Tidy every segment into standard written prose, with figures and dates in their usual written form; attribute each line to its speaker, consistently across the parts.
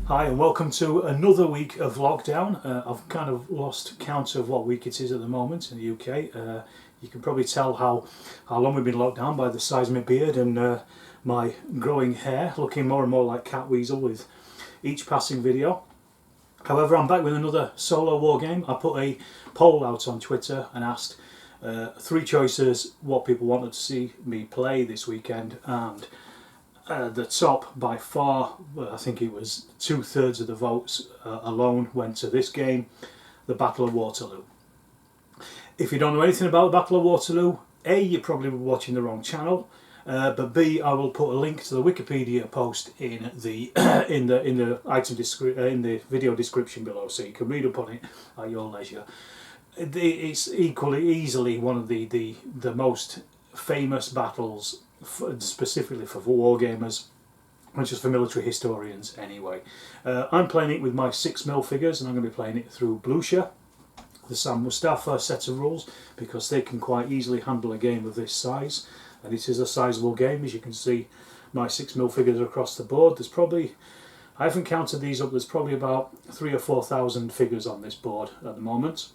Speaker 1: Hi and welcome to another week of lockdown. I've kind of lost count of what week it is at the moment in the UK. You can probably tell how long we've been locked down by the size of my beard and my growing hair, looking more and more like Cat Weasel with each passing video. However, I'm back with another solo war game. I put a poll out on Twitter and asked three choices what people wanted to see me play this weekend, and the top by far, I think it was 2/3 of the votes alone went to this game, the Battle of Waterloo. If you don't know anything about the Battle of Waterloo, A, you're probably watching the wrong channel, but B, I will put a link to the Wikipedia post in the in the video description below, so you can read up on it at your leisure. It's easily one of the most famous battles, specifically for wargamers, not just for military historians anyway. I'm playing it with my 6mm figures, and I'm going to be playing it through Blucher, the Sam Mustafa set of rules, because they can quite easily handle a game of this size, and it is a sizable game. As you can see, my 6mm figures are across the board. There's probably, I haven't counted these up, there's probably about 3,000 or 4,000 figures on this board at the moment.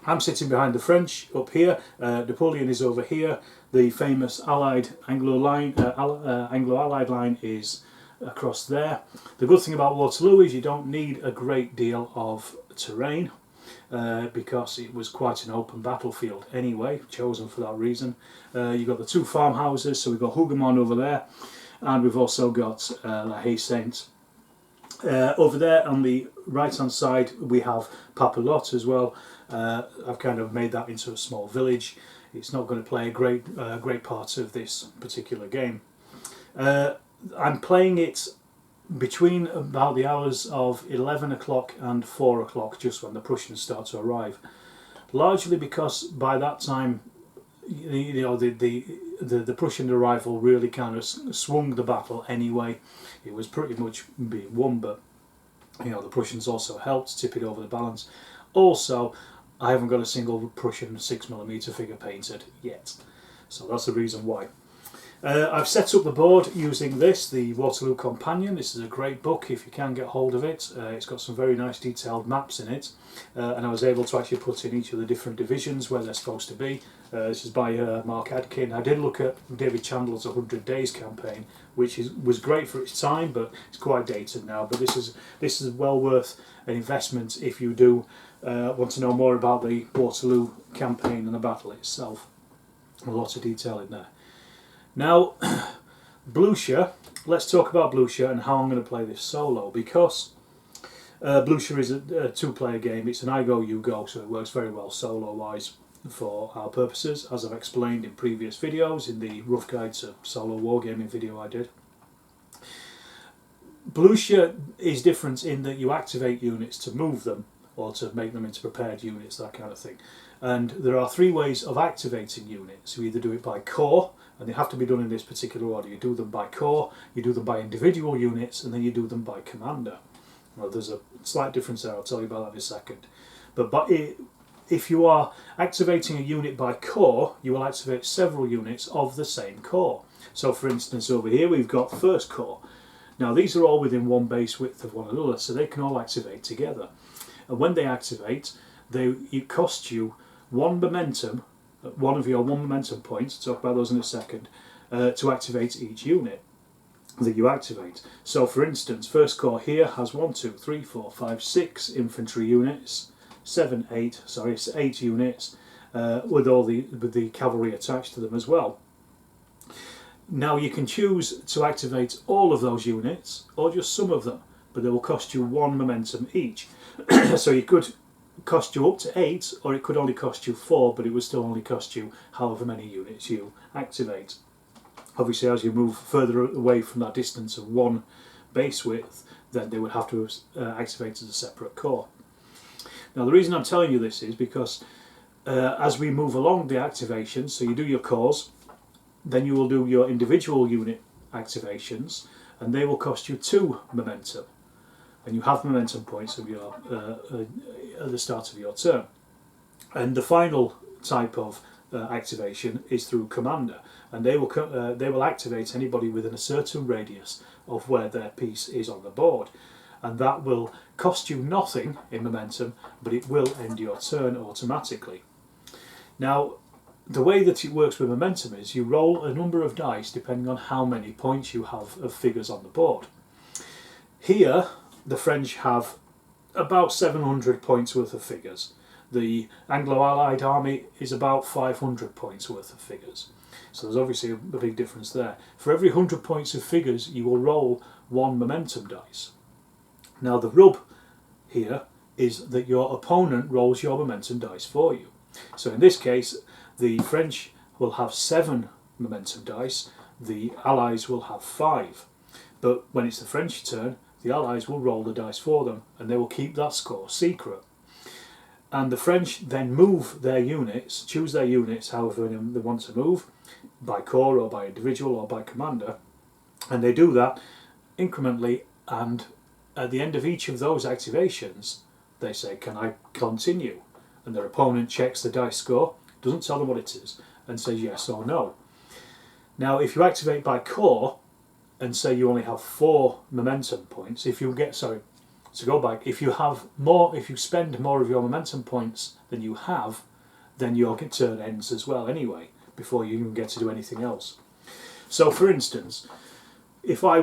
Speaker 1: I'm sitting behind the French up here, Napoleon is over here, the famous Allied Anglo-Allied line is across there. The good thing about Waterloo is you don't need a great deal of terrain, because it was quite an open battlefield anyway, chosen for that reason. You've got the two farmhouses, so we've got Hougemont over there, and we've also got La Haye Sainte. Over there on the right hand side we have Papelotte as well. I've kind of made that into a small village. It's not going to play a great part of this particular game. I'm playing it between about the hours of 11 o'clock and 4 o'clock, just when the Prussians start to arrive. Largely because by that time, you know, the Prussian arrival really kind of swung the battle anyway. It was pretty much being won, but you know, the Prussians also helped tip it over the balance. Also, I haven't got a single Prussian 6mm figure painted yet, so that's the reason why. I've set up the board using this, the Waterloo Companion. This is a great book if you can get hold of it. It's got some very nice detailed maps in it, and I was able to actually put in each of the different divisions where they're supposed to be. This is by Mark Adkin. I did look at David Chandler's 100 Days campaign, which was great for its time, but it's quite dated now. But this is well worth an investment if you do want to know more about the Waterloo campaign and the battle itself. A lot of detail in there. Now, Blucher, let's talk about Blucher and how I'm going to play this solo, because Blucher is a two-player game. It's an I go, you go, so it works very well solo-wise for our purposes, as I've explained in previous videos, in the Rough Guide to Solo Wargaming video I did. Blucher is different in that you activate units to move them, or to make them into prepared units, that kind of thing. And there are three ways of activating units. You either do it by corps, and they have to be done in this particular order. You do them by corps, you do them by individual units, and then you do them by commander. Well, there's a slight difference there, I'll tell you about that in a second. But if you are activating a unit by corps, you will activate several units of the same corps. So for instance, over here we've got First Corps. Now these are all within one base width of one another, so they can all activate together. And when they activate, it costs you one momentum, one of your one momentum points, talk about those in a second, to activate each unit that you activate. So for instance, First Corps here has 1, 2, 3, 4, 5, 6 infantry units, 8 units, with all the cavalry attached to them as well. Now you can choose to activate all of those units, or just some of them, but they will cost you one momentum each. So it could cost you up to 8, or it could only cost you 4, but it would still only cost you however many units you activate. Obviously, as you move further away from that distance of one base width, then they would have to activate as a separate corps. Now the reason I'm telling you this is because as we move along the activation, so you do your corps, then you will do your individual unit activations, and they will cost you 2 momentum. And you have momentum points of your at the start of your turn. And the final type of activation is through commander, and they will activate anybody within a certain radius of where their piece is on the board. and that will cost you nothing in momentum, but it will end your turn automatically. Now, the way that it works with momentum is you roll a number of dice depending on how many points you have of figures on the board. Here, the French have about 700 points worth of figures. The Anglo-Allied army is about 500 points worth of figures. So there's obviously a big difference there. For every 100 points of figures, you will roll one momentum dice. Now the rub here is that your opponent rolls your momentum dice for you. So in this case, the French will have 7 momentum dice, the Allies will have 5. But when it's the French turn, the Allies will roll the dice for them, and they will keep that score secret. And the French then move their units, choose their units however they want to move, by corps or by individual or by commander, and they do that incrementally, and at the end of each of those activations they say, can I continue? And their opponent checks the dice score, doesn't tell them what it is, and says yes or no. Now if you activate by corps and say you only have 4 momentum points, if you get, sorry, to go back, if you have more, if you spend more of your momentum points than you have, then your turn ends as well anyway, before you even get to do anything else. So for instance, if I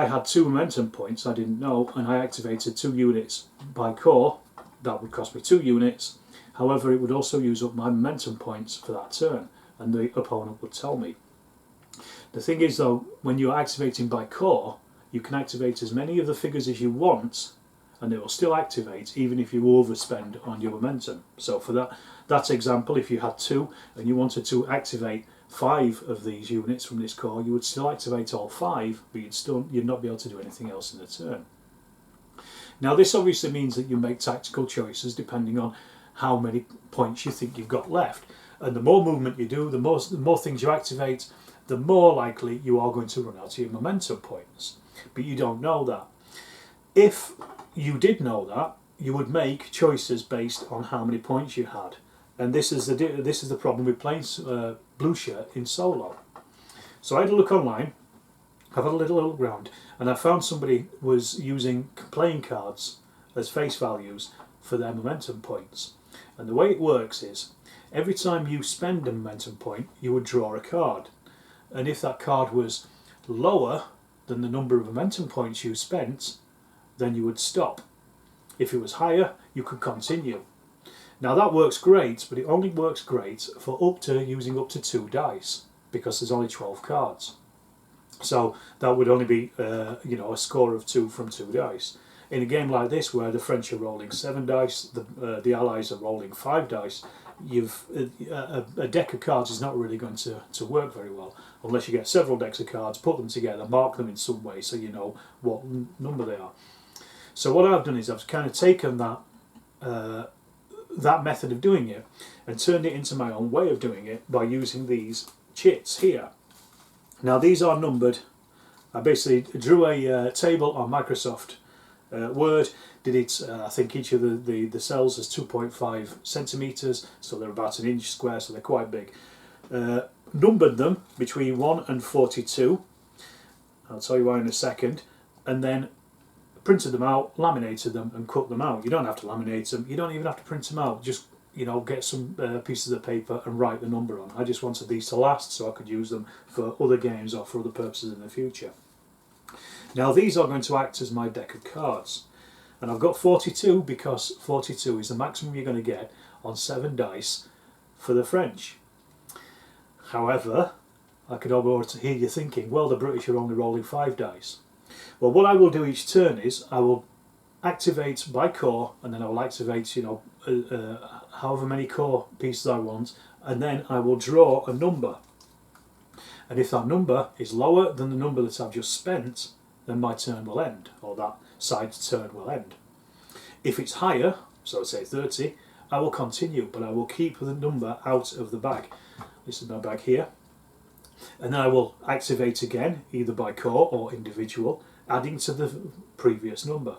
Speaker 1: had 2 momentum points I didn't know, and I activated 2 units by corps, that would cost me 2 units. However, it would also use up my momentum points for that turn, and the opponent would tell me. The thing is though, when you're activating by corps, you can activate as many of the figures as you want, and they will still activate even if you overspend on your momentum. So for that example, if you had 2 and you wanted to activate 5 of these units from this corps, you would still activate all 5, but you'd not be able to do anything else in the turn. Now this obviously means that you make tactical choices depending on how many points you think you've got left, and the more movement you do, the more things you activate, the more likely you are going to run out of your momentum points. But you don't know that. If you did know that, you would make choices based on how many points you had, and this is the problem with playing Blucher in solo. So I had a look online, I've had a little look around, and I found somebody was using playing cards as face values for their momentum points. And the way it works is, every time you spend a momentum point, you would draw a card, and if that card was lower than the number of momentum points you spent, then you would stop. If it was higher, you could continue. Now that works great, but it only works great for using up to 2 dice, because there's only 12 cards. So that would only be a score of 2 from 2 dice. In a game like this, where the French are rolling 7 dice, the Allies are rolling 5 dice, a deck of cards is not really going to work very well, unless you get several decks of cards, put them together, mark them in some way so you know what number they are. So what I've done is I've kind of taken that method of doing it and turned it into my own way of doing it by using these chits here. Now these are numbered. I basically drew a table on Microsoft Word, did it, I think each of the cells is 2.5 centimetres, so they're about 1 inch square, so they're quite big. Numbered them between 1 and 42, I'll tell you why in a second, and then printed them out, laminated them and cut them out. You don't have to laminate them, you don't even have to print them out, just get some pieces of paper and write the number on. I just wanted these to last so I could use them for other games or for other purposes in the future. Now these are going to act as my deck of cards, and I've got 42 because 42 is the maximum you're going to get on 7 dice for the French. However, I could almost hear you thinking, well, the British are only rolling 5 dice. Well, what I will do each turn is I will activate by corps, and then I will activate however many corps pieces I want, and then I will draw a number. And if that number is lower than the number that I've just spent, then my turn will end, or that side's turn will end. If it's higher, so say 30, I will continue, but I will keep the number out of the bag. This is my bag here. And then I will activate again, either by corps or individual, adding to the previous number.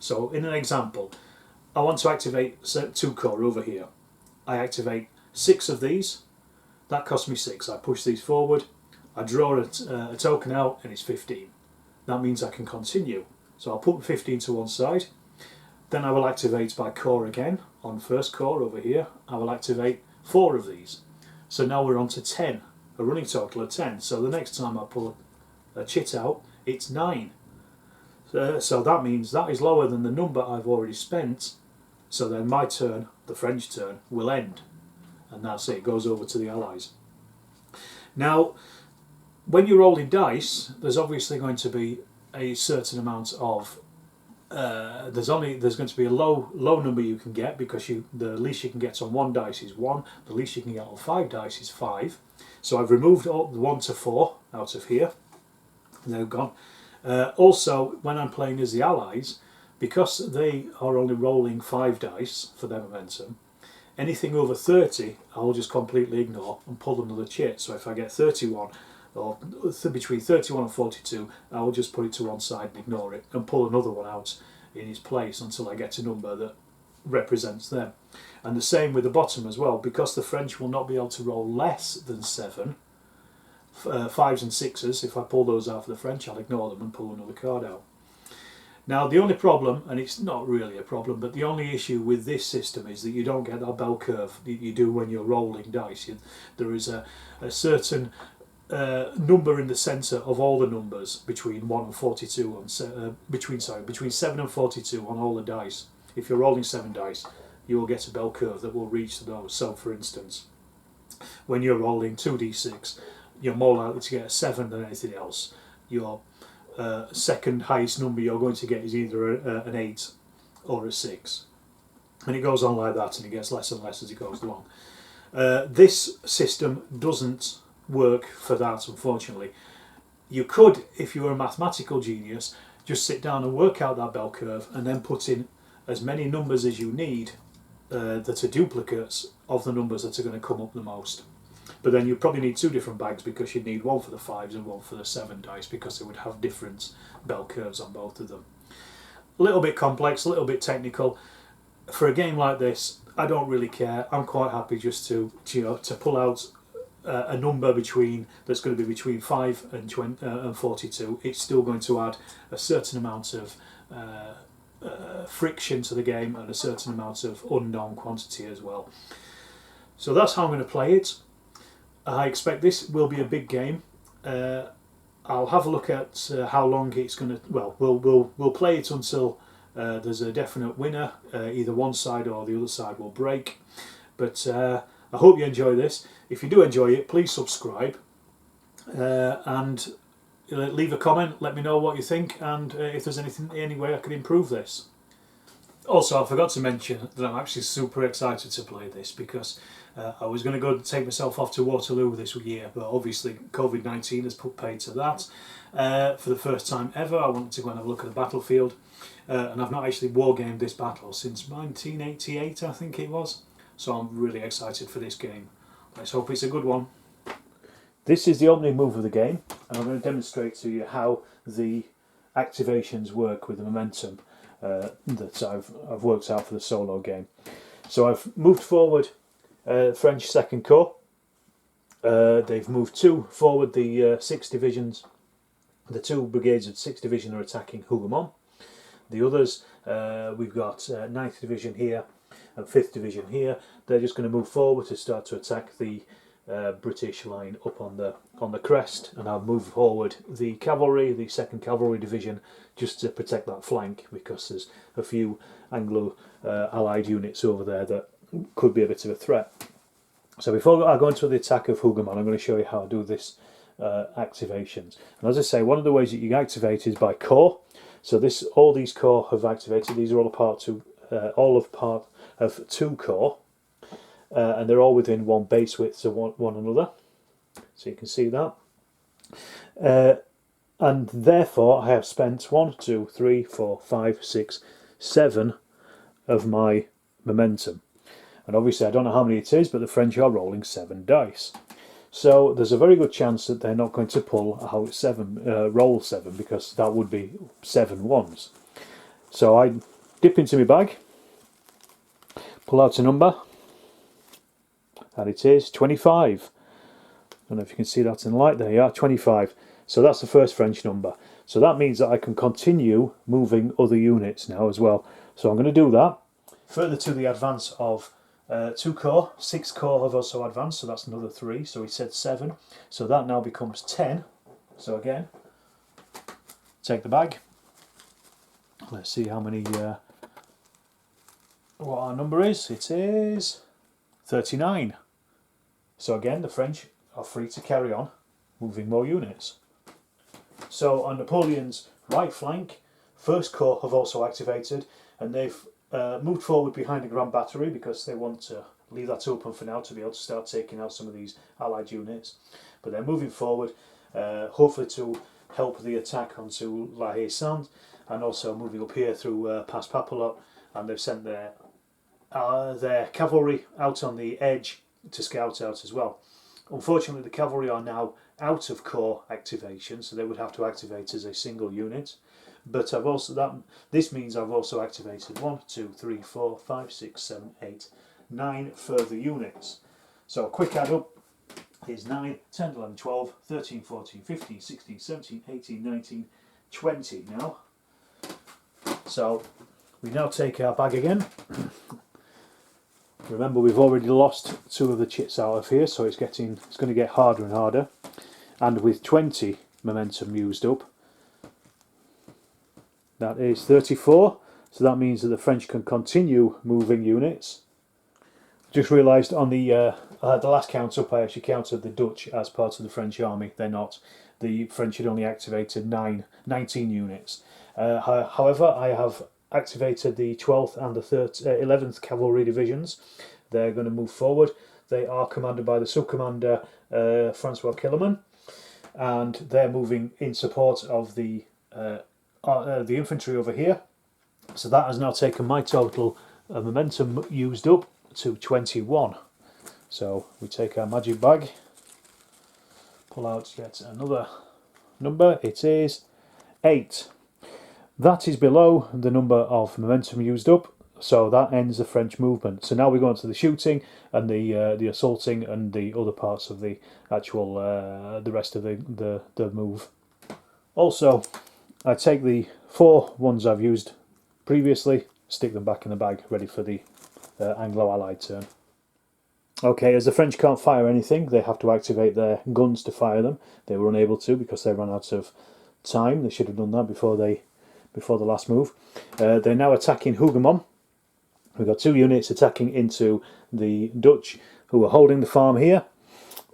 Speaker 1: So in an example, I want to activate 2 corps over here. I activate 6 of these, that costs me 6. I push these forward, I draw a token out, and it's 15. That means I can continue. So I'll put 15 to one side. Then I will activate by corps again. On first corps over here, I will activate 4 of these. So now we're on to 10, a running total of 10. So the next time I pull a chit out, it's 9. So that means that is lower than the number I've already spent. So then my turn, the French turn, will end. And that's it, it goes over to the Allies. Now, when you're rolling dice, there's obviously going to be a certain amount of there's going to be a low number you can get, because the least you can get on 1 dice is 1, the least you can get on 5 dice is 5. So I've removed all the 1 to 4 out of here. They're gone. Also, when I'm playing as the Allies, because they are only rolling 5 dice for their momentum, anything over 30 I'll just completely ignore and pull another chit. So if I get 31, or between 31 and 42, I will just put it to one side and ignore it and pull another one out in its place until I get a number that represents them. And the same with the bottom as well, because the French will not be able to roll less than 7, 5s and 6s. If I pull those out for the French, I'll ignore them and pull another card out. Now the only problem, and it's not really a problem, but the only issue with this system is that you don't get that bell curve that you do when you're rolling dice. There is a certain number in the centre of all the numbers between 1 and 42 between 7 and 42 on all the dice. If you're rolling 7 dice, you will get a bell curve that will reach those. So for instance, when you're rolling 2d6, you're more likely to get a 7 than anything else. Your second highest number you're going to get is either an 8 or a 6, and it goes on like that, and it gets less and less as it goes along. This system doesn't work for that, unfortunately. You could, if you were a mathematical genius, just sit down and work out that bell curve and then put in as many numbers as you need that are duplicates of the numbers that are going to come up the most. But then you probably need 2 different bags, because you'd need 1 for the 5s and 1 for the 7 dice, because they would have different bell curves on both of them. A little bit complex, a little bit technical. For a game like this, I don't really care. I'm quite happy just to pull out a number that's going to be between 5 and 42. It's still going to add a certain amount of friction to the game and a certain amount of unknown quantity as well. So that's how I'm going to play it. I expect this will be a big game. I'll have a look at how long it's going to. Well, we'll play it until there's a definite winner. Either one side or the other side will break. But I hope you enjoy this. If you do enjoy it, please subscribe and leave a comment. Let me know what you think, and if there's any way I can improve this. Also, I forgot to mention that I'm actually super excited to play this, because I was going to go take myself off to Waterloo this year, but obviously COVID-19 has put paid to that. For the first time ever, I wanted to go and have a look at the battlefield, and I've not actually wargamed this battle since 1988, I think it was. So I'm really excited for this game. Let's hope it's a good one. This is the opening move of the game, and I'm going to demonstrate to you how the activations work with the momentum that I've worked out for the solo game. So I've moved forward French 2nd Corps. They've moved 2 forward, the 6 divisions. The 2 brigades of 6th Division are attacking Hougoumont. The others, we've got 9th Division here and 5th Division here. They're just going to move forward to start to attack the British line up on the crest, and I'll move forward the cavalry, the 2nd Cavalry Division, just to protect that flank, because there's a few Anglo-Allied units over there that could be a bit of a threat. So before I go into the attack of Hougoumont, I'm going to show you how I do this activations. And as I say, one of the ways that you activate is by corps. So all these corps have activated. These are all part of 2 corps. And they're all within 1 base width of one another, so you can see that. And therefore I have spent 1, 2, 3, 4, 5, 6, 7 of my momentum. And obviously I don't know how many it is, but the French are rolling 7 dice. So there's a very good chance that they're not going to pull out roll 7, because that would be 7 ones. So I dip into my bag, pull out a number, and it is 25. I don't know if you can see that in light. There you are, 25. So that's the first French number. So that means that I can continue moving other units now as well. So I'm going to do that. Further to the advance of 2 corps, 6 corps have also advanced, so that's another 3. So we said 7. So that now becomes 10. So again, take the bag. Let's see how many, what our number is. It is 39. So again, the French are free to carry on moving more units. So on Napoleon's right flank, 1st Corps have also activated, and they've moved forward behind the Grand Battery because they want to leave that open for now to be able to start taking out some of these Allied units. But they're moving forward, hopefully to help the attack onto La Haye-Sainte, and also moving up here through past Papelotte, and they've sent their cavalry out on the edge to scout out as well. Unfortunately, the cavalry are now out of corps activation, so they would have to activate as a single unit. But this means I've also activated 1, 2, 3, 4, 5, 6, 7, 8, 9 further units. So a quick add up is 9, 10, 11, 12, 13, 14, 15, 16, 17, 18, 19, 20 now. So we now take our bag again. Remember, we've already lost 2 of the chits out of here, so it's going to get harder and harder. And with 20 momentum used up, that is 34. So that means that the French can continue moving units. Just realised on the last count up, I actually counted the Dutch as part of the French army. They're not. The French had only activated 19 units. However, I have activated the 12th and the 11th Cavalry Divisions. They're going to move forward. They are commanded by the sub-commander Francois Kellerman, and they're moving in support of the infantry over here. So that has now taken my total momentum used up to 21. So we take our magic bag, pull out yet another number. It is 8. That is below the number of momentum used up, so that ends the French movement. So now we go on to the shooting and the assaulting and the other parts of the actual the rest of the move. Also, I take the 4 ones I've used previously, stick them back in the bag, ready for the Anglo-Allied turn. Okay, as the French can't fire anything, they have to activate their guns to fire them. They were unable to because they ran out of time. They should have done that before the last move. They're now attacking Hougoumont. We've got 2 units attacking into the Dutch, who are holding the farm here.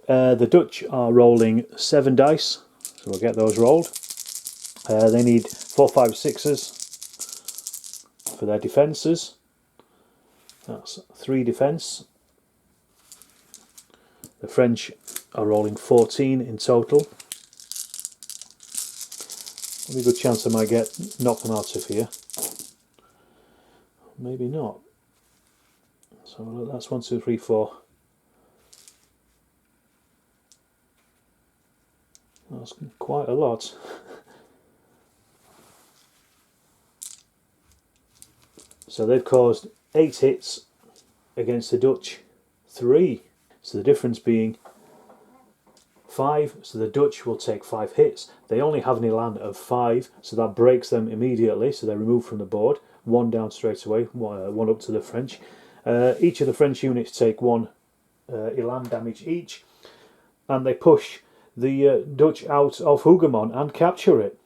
Speaker 1: The Dutch are rolling 7 dice, so we'll get those rolled. They need 4, 5, 6s for their defences. That's 3 defence. The French are rolling 14 in total. There's a good chance I might knock them out of here. Maybe not. So that's 1, 2, 3, 4. That's quite a lot. So they've caused 8 hits against the Dutch 3. So the difference being 5, so the Dutch will take 5 hits. They only have an elan of 5, so that breaks them immediately, so they're removed from the board. 1 down straight away, 1 up to the French. Each of the French units take 1 elan damage each, and they push the Dutch out of Hougoumont and capture it.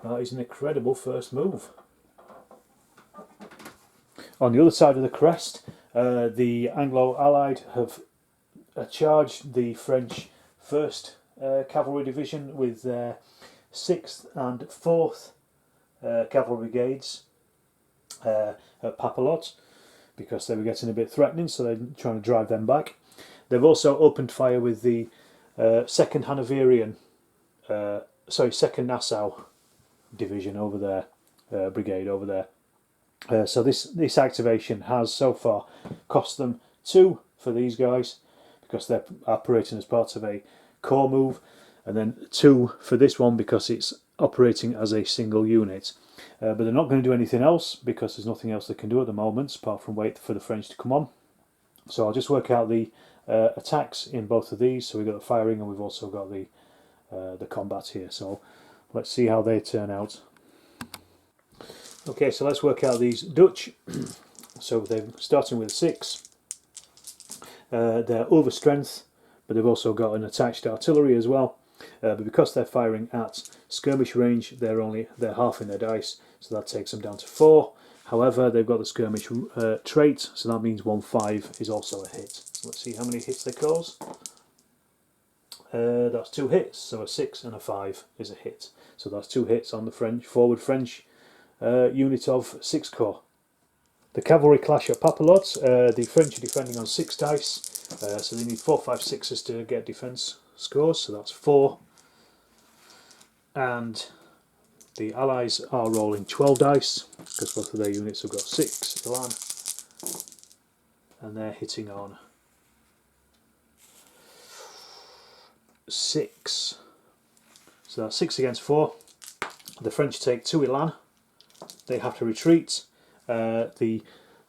Speaker 1: That is an incredible first move. On the other side of the crest, the Anglo-Allied have charged the French 1st Cavalry Division with their 6th and 4th Cavalry Brigades at Papelotte, because they were getting a bit threatening, so they're trying to drive them back. They've also opened fire with the 2nd Hanoverian, 2nd Nassau Division over there, brigade over there. So this activation has so far cost them 2 for these guys, because they're operating as part of a corps move, and then 2 for this one because it's operating as a single unit. But they're not going to do anything else because there's nothing else they can do at the moment apart from wait for the French to come on. So I'll just work out the attacks in both of these. So we've got the firing and we've also got the combat here. So let's see how they turn out. Okay, so let's work out these Dutch. So they're starting with 6. They're over strength, but they've also got an attached artillery as well. But because they're firing at skirmish range, they're halving their dice, so that takes them down to 4. However, they've got the skirmish trait, so that means 1-5 is also a hit. So let's see how many hits they cause. That's 2 hits, so a 6 and a 5 is a hit. So that's 2 hits on the forward French unit of 6 corps. The cavalry clash at Papelotte. The French are defending on 6 dice, so they need 4, 5, 6s to get defence scores, so that's 4. And the Allies are rolling 12 dice, because both of their units have got 6 elan, and they're hitting on 6. So that's 6 against 4. The French take 2 elan, they have to retreat. The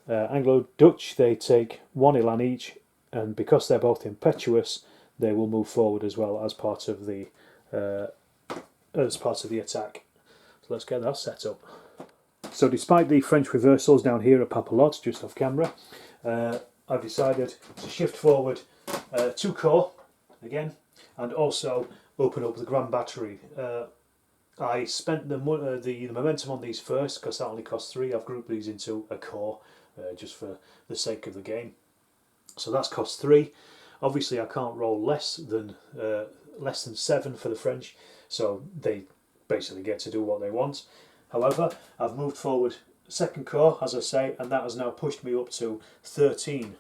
Speaker 1: Anglo-Dutch, they take 1 elan each, and because they're both impetuous, they will move forward as well as part of the attack. So let's get that set up. So despite the French reversals down here at Papelotte, just off camera, I've decided to shift forward 2 corps again, and also open up the Grand Battery. I spent the momentum on these first because that only costs 3. I've grouped these into a corps just for the sake of the game. So that's cost 3. Obviously, I can't roll less than 7 for the French, so they basically get to do what they want. However, I've moved forward 2nd corps, as I say, and that has now pushed me up to 13.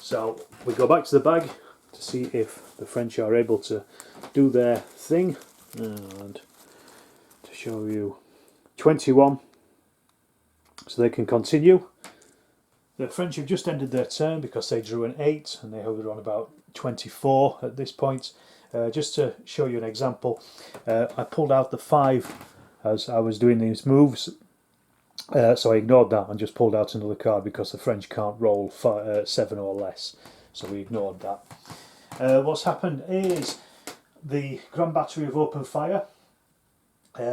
Speaker 1: So we go back to the bag to see if the French are able to do their thing. And to show you, 21, so they can continue. The French have just ended their turn because they drew an 8 and they hovered on about 24 at this point. Just to show you an example, I pulled out the 5 as I was doing these moves, so I ignored that and just pulled out another card because the French can't roll 7 or less, so we ignored that. What's happened is the Grand Battery have opened fire.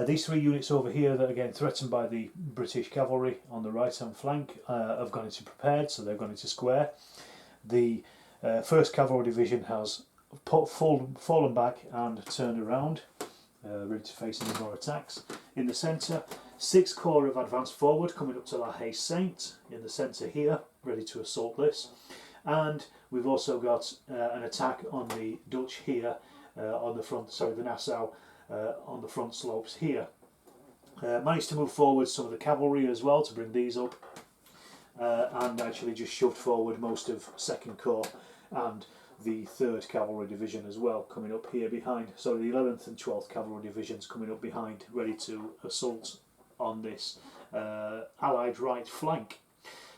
Speaker 1: These 3 units over here that are getting threatened by the British cavalry on the right hand flank have gone into prepared, so they've gone into square. The 1st Cavalry Division has fallen back and turned around, ready to face any more attacks. In the centre, 6 corps have advanced forward, coming up to La Haye Saint in the centre here, ready to assault this. And we've also got an attack on the Dutch here on the front, the Nassau on the front slopes here. Managed to move forward some of the cavalry as well to bring these up, and actually just shoved forward most of 2nd Corps and the 3rd Cavalry Division as well, coming up here behind. So the 11th and 12th Cavalry Divisions coming up behind, ready to assault on this Allied right flank.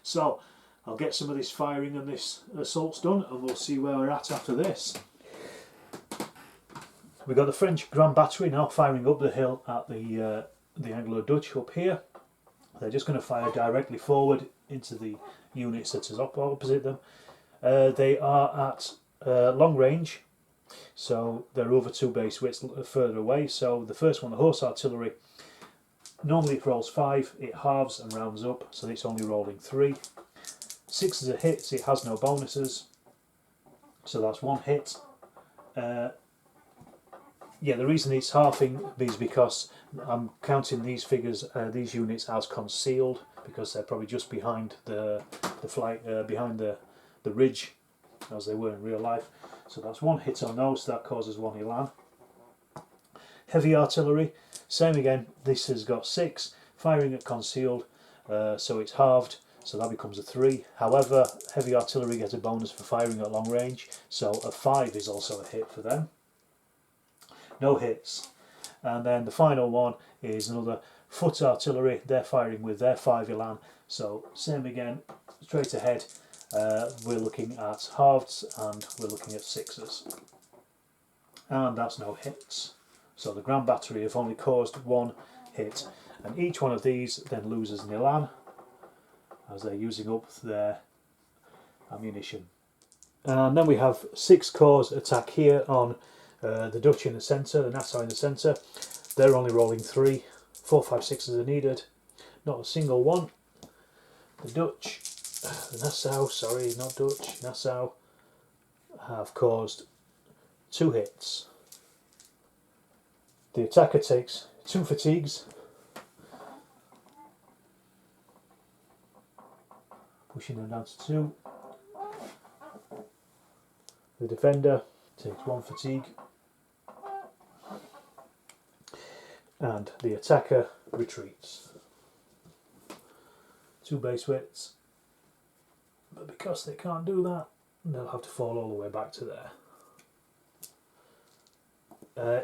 Speaker 1: So I'll get some of this firing and this assaults done, and we'll see where we're at after this. We've got the French Grand Battery now firing up the hill at the Anglo-Dutch up here. They're just going to fire directly forward into the units that is opposite them. They are at long range, so they're over 2 base widths further away. So the first one, the Horse Artillery, normally it rolls 5, it halves and rounds up, so it's only rolling 3. 6 is a hit, it has no bonuses, so that's 1 hit. Yeah, the reason it's halving is because I'm counting these figures, these units as concealed, because they're probably just behind the behind the ridge, as they were in real life. So that's 1 hit on those, so that causes 1 elan. Heavy artillery, same again. This has got 6, firing at concealed, so it's halved, so that becomes a 3. However, heavy artillery gets a bonus for firing at long range, so a 5 is also a hit for them. No hits. And then the final one is another foot artillery. They're firing with their 5 elan, so same again, straight ahead. We're looking at halves and we're looking at 6s, and that's no hits. So the Grand Battery have only caused 1 hit, and each one of these then loses an elan as they're using up their ammunition. And then we have 6 corps attack here on the Dutch in the centre, the Nassau in the centre. They're only rolling 3. 4, 5, 6s are needed. Not a single one. The Dutch, the Nassau, sorry, not Dutch, Nassau, have caused 2 hits. The attacker takes 2 fatigues, pushing them down to 2. The defender takes 1 fatigue, and the attacker retreats. 2 base widths, but because they can't do that, they'll have to fall all the way back to there.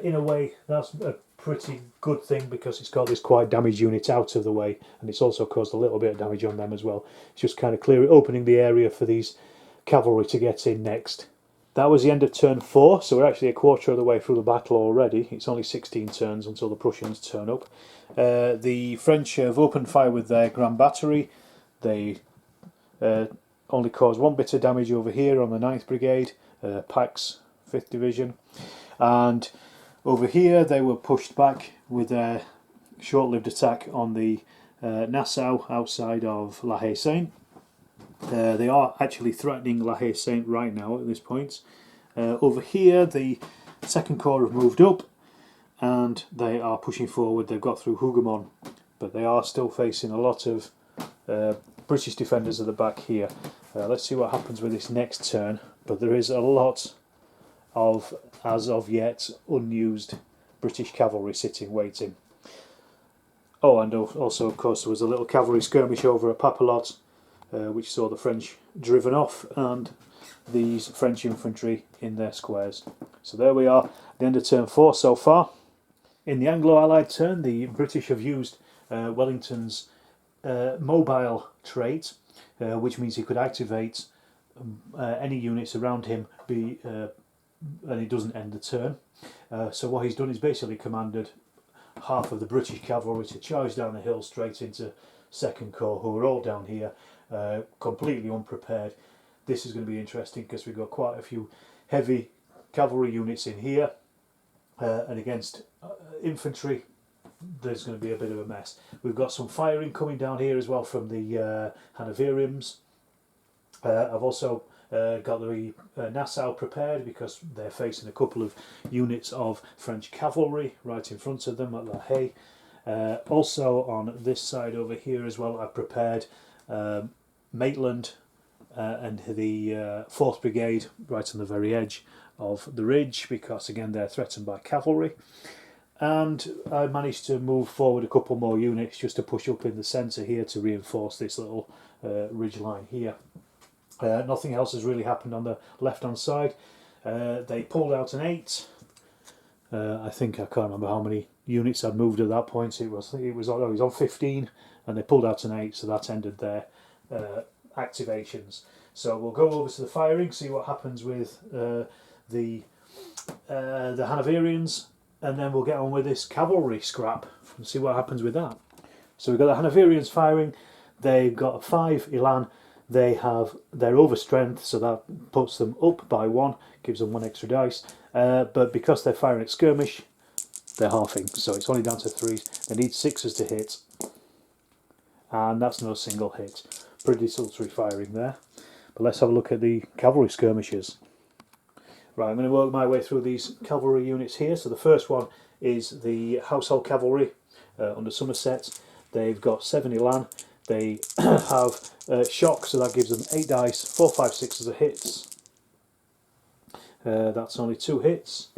Speaker 1: In a way, that's a pretty good thing because it's got this quite damaged unit out of the way, and it's also caused a little bit of damage on them as well. It's just kind of opening the area for these cavalry to get in next. That was the end of turn 4, so we're actually a quarter of the way through the battle already. It's only 16 turns until the Prussians turn up. The French have opened fire with their Grand Battery. They only caused 1 bit of damage over here on the 9th Brigade, Pax 5th Division. And over here they were pushed back with their short-lived attack on the Nassau outside of La Haye-Saint. They are actually threatening La Haye-Saint right now at this point. Over here the 2nd Corps have moved up and they are pushing forward. They've got through Hougoumont, but they are still facing a lot of British defenders at the back here. Let's see what happens with this next turn, but there is a lot of, as of yet, unused British cavalry sitting waiting. Oh, and also of course there was a little cavalry skirmish over at Papelotte, which saw the French driven off and these French infantry in their squares. So there we are, the end of turn 4 so far. In the Anglo-Allied turn, the British have used Wellington's mobile trait, which means he could activate any units around him and it doesn't end the turn. So what he's done is basically commanded half of the British cavalry to charge down the hill straight into 2nd Corps, who are all down here, completely unprepared. This is going to be interesting because we've got quite a few heavy cavalry units in here, and against infantry there's going to be a bit of a mess. We've got some firing coming down here as well from the Hanoverians. I've also got the Nassau prepared because they're facing a couple of units of French cavalry right in front of them at La Haye. Also on this side over here as well, I've prepared Maitland and the 4th Brigade right on the very edge of the ridge because again they're threatened by cavalry. And I managed to move forward a couple more units just to push up in the centre here to reinforce this little ridge line here. Nothing else has really happened on the left hand side. They pulled out an 8. I think I can't remember how many units I'd moved at that point. It was on 15 and they pulled out an 8, so that ended their activations. So we'll go over to the firing, see what happens with the Hanoverians, and then we'll get on with this cavalry scrap and see what happens with that. So we've got the Hanoverians firing. They've got a 5 elan. They have their overstrength, so that puts them up by 1, gives them 1 extra dice. But because they're firing at skirmish, they're halving, so it's only down to 3s. They need 6s to hit, and that's no single hit. Pretty sultry firing there. But let's have a look at the cavalry skirmishers. Right, I'm going to work my way through these cavalry units here. So the first one is the Household Cavalry under Somerset. They've got 7 elan. They have shock, so that gives them 8 dice, 4, 5, 6 as a hits. That's only 2 hits.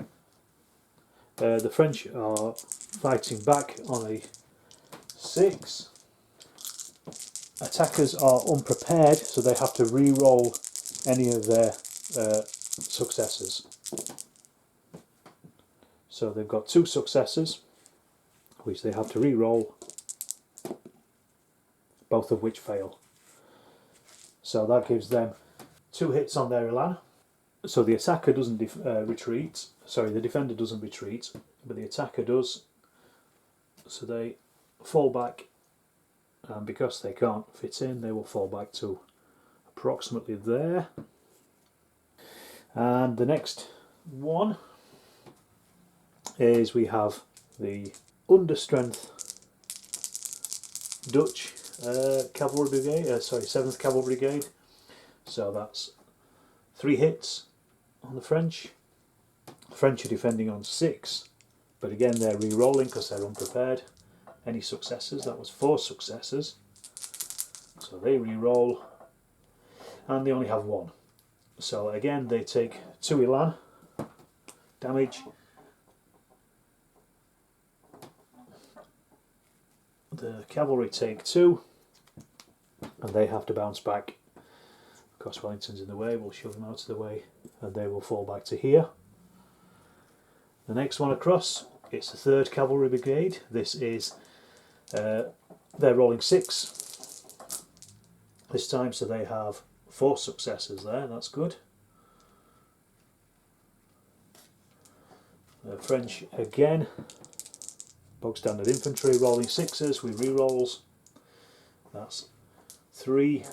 Speaker 1: The French are fighting back on a 6. Attackers are unprepared, so they have to re-roll any of their successes. So they've got 2 successes, which they have to re-roll, both of which fail. So that gives them 2 hits on their elan. So the attacker doesn't retreat. Sorry, the defender doesn't retreat, but the attacker does. So they fall back, and because they can't fit in, they will fall back to approximately there. And the next one is we have the understrength Dutch cavalry brigade, 7th Cavalry Brigade. So that's 3 hits on the French. The French are defending on 6, but again they're re-rolling because they're unprepared. Any successes? That was 4 successes. So they re-roll, and they only have 1. So again they take 2 elan damage. The cavalry take 2, and they have to bounce back. Of course Wellington's in the way, we'll shove them out of the way, and they will fall back to here. The next one across, it's the 3rd Cavalry Brigade. This is, they're rolling 6 this time, so they have 4 successes there, that's good. The French again, bog standard infantry, rolling 6s with re-rolls. That's 3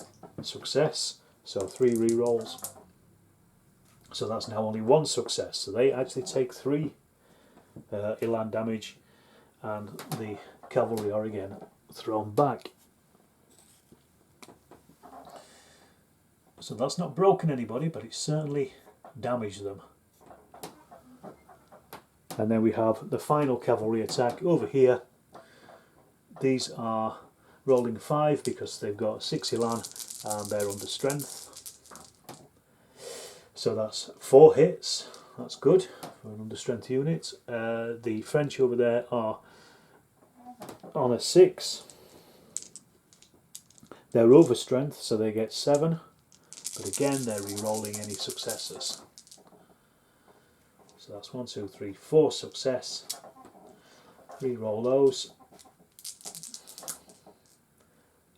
Speaker 1: success, so 3 re-rolls. So that's now only 1 success, so they actually take 3 elan damage, and the cavalry are again thrown back. So that's not broken anybody, but it's certainly damaged them. And then we have the final cavalry attack over here. These are rolling 5 because they've got 6 elan and they're under strength. So that's 4 hits, that's good for an under strength unit. The French over there are on a 6. They're over strength, so they get 7. But again, they're re-rolling any successes. So that's 1, 2, 3, 4 success. Re-roll those.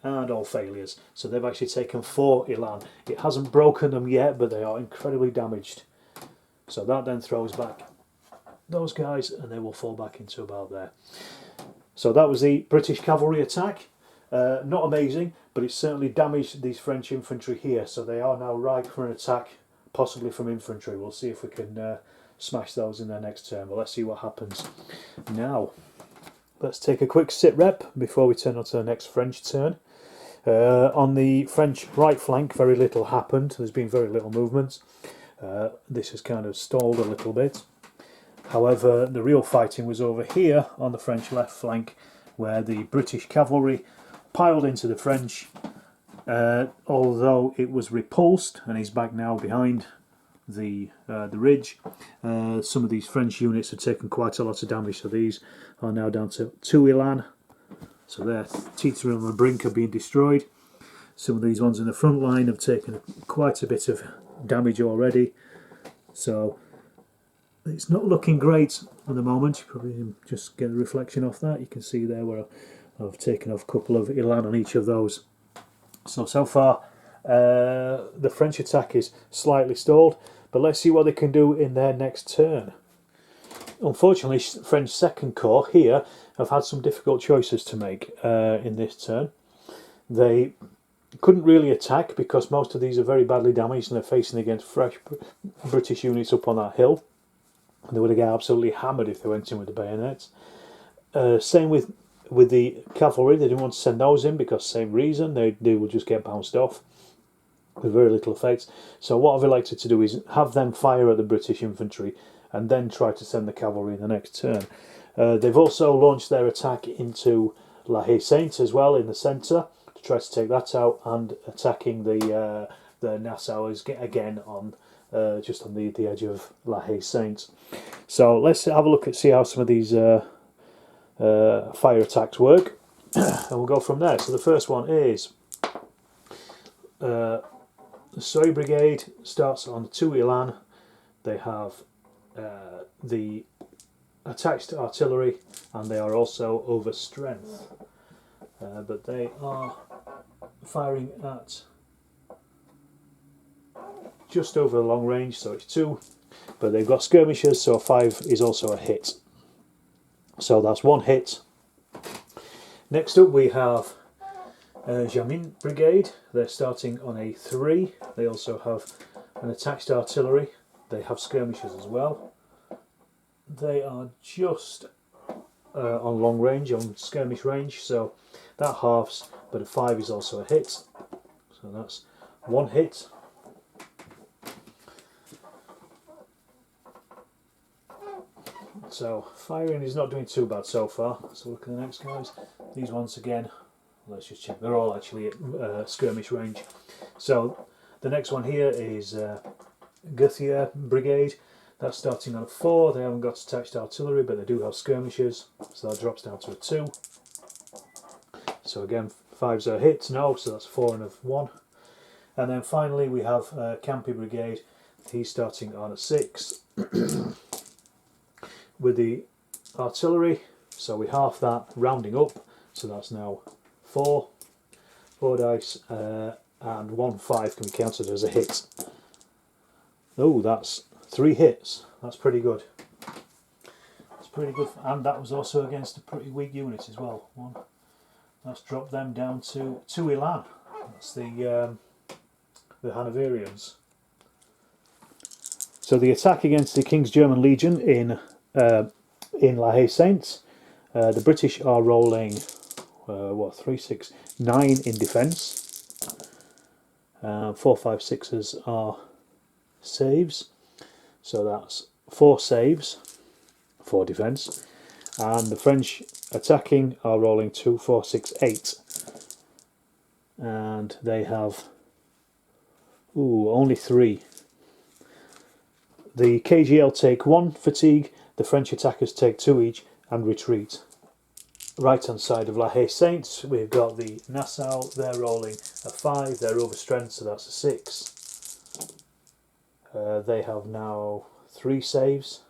Speaker 1: And all failures. So they've actually taken 4 elan. It hasn't broken them yet, but they are incredibly damaged. So that then throws back those guys, and they will fall back into about there. So that was the British cavalry attack. Not amazing, but it certainly damaged these French infantry here. So they are now ripe for an attack, possibly from infantry. We'll see if we can smash those in their next turn, but let's see what happens. Now, let's take a quick sit rep before we turn on to the next French turn. On the French right flank, very little happened. There's been very little movement. This has kind of stalled a little bit. However, the real fighting was over here on the French left flank, where the British cavalry piled into the French, although it was repulsed, and he's back now behind the ridge. Some of these French units have taken quite a lot of damage, so these are now down to 2 elan. So they're teetering on the brink of being destroyed. Some of these ones in the front line have taken quite a bit of damage already. So it's not looking great at the moment. You probably just get a reflection off that. You can see there where I've taken off a couple of elan on each of those. So far the French attack is slightly stalled, but let's see what they can do in their next turn. Unfortunately, French Second Corps here have had some difficult choices to make in this turn. They couldn't really attack because most of these are very badly damaged and they're facing against fresh British units up on that hill. They would have got absolutely hammered if they went in with the bayonets. Same with the cavalry. They didn't want to send those in because same reason, they would just get bounced off with very little effect. So what I've elected to do is have them fire at the British infantry and then try to send the cavalry in the next turn. They've also launched their attack into La Haye Sainte as well in the centre to try to take that out, and attacking the Nassauers again on just on the edge of La Haye Sainte. So let's have a look at see how some of these fire attacks work, and we'll go from there. So the first one is the Surrey Brigade starts on 2 elan. They have the attached artillery, and they are also over strength, but they are firing at just over the long range, so it's 2, but they've got skirmishers, so 5 is also a hit. So that's 1 hit. Next up we have Jamin Brigade. They're starting on a 3. They also have an attached artillery, they have skirmishers as well. They are just on long range, on skirmish range, so that halves, but a 5 is also a hit, so that's 1 hit. So firing is not doing too bad so far. So look at the next guys. These once again, let's just check, they're all actually at skirmish range. So the next one here is Blucher Brigade. That's starting on a 4. They haven't got attached artillery, but they do have skirmishers, so that drops down to a 2. So again, 5s are hits, no, so that's 4 and a 1. And then finally we have Campy Brigade. He's starting on a 6 with the artillery, so we half that, rounding up, so that's now 4 dice, and 1 5 can be counted as a hit. Oh, that's 3 hits. That's pretty good. That's pretty good, and that was also against a pretty weak unit as well. That's dropped them down to 2 elan. That's the Hanoverians. So the attack against the King's German Legion in La Haye Saints, the British are rolling 3, 6, 9 in defence. 4, 5, 6s are saves, so that's 4 saves, 4 defence, and the French attacking are rolling 2, 4, 6, 8, and they have only 3. The KGL take 1 fatigue, the French attackers take 2 each and retreat. Right hand side of La Haye Saints, we've got the Nassau. They're rolling a 5, they're over strength, so that's a 6. They have now 3 saves,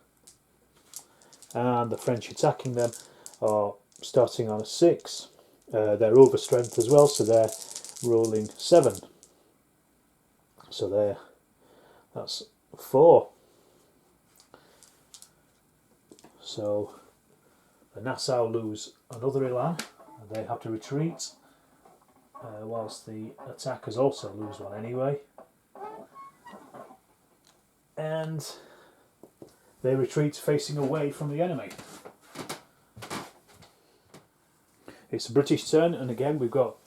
Speaker 1: and the French attacking them are starting on a 6. They're over strength as well, so they're rolling 7. So that's 4. So the Nassau lose another elan, and they have to retreat, whilst the attackers also lose 1 anyway. And they retreat facing away from the enemy. It's the British turn, and again we've got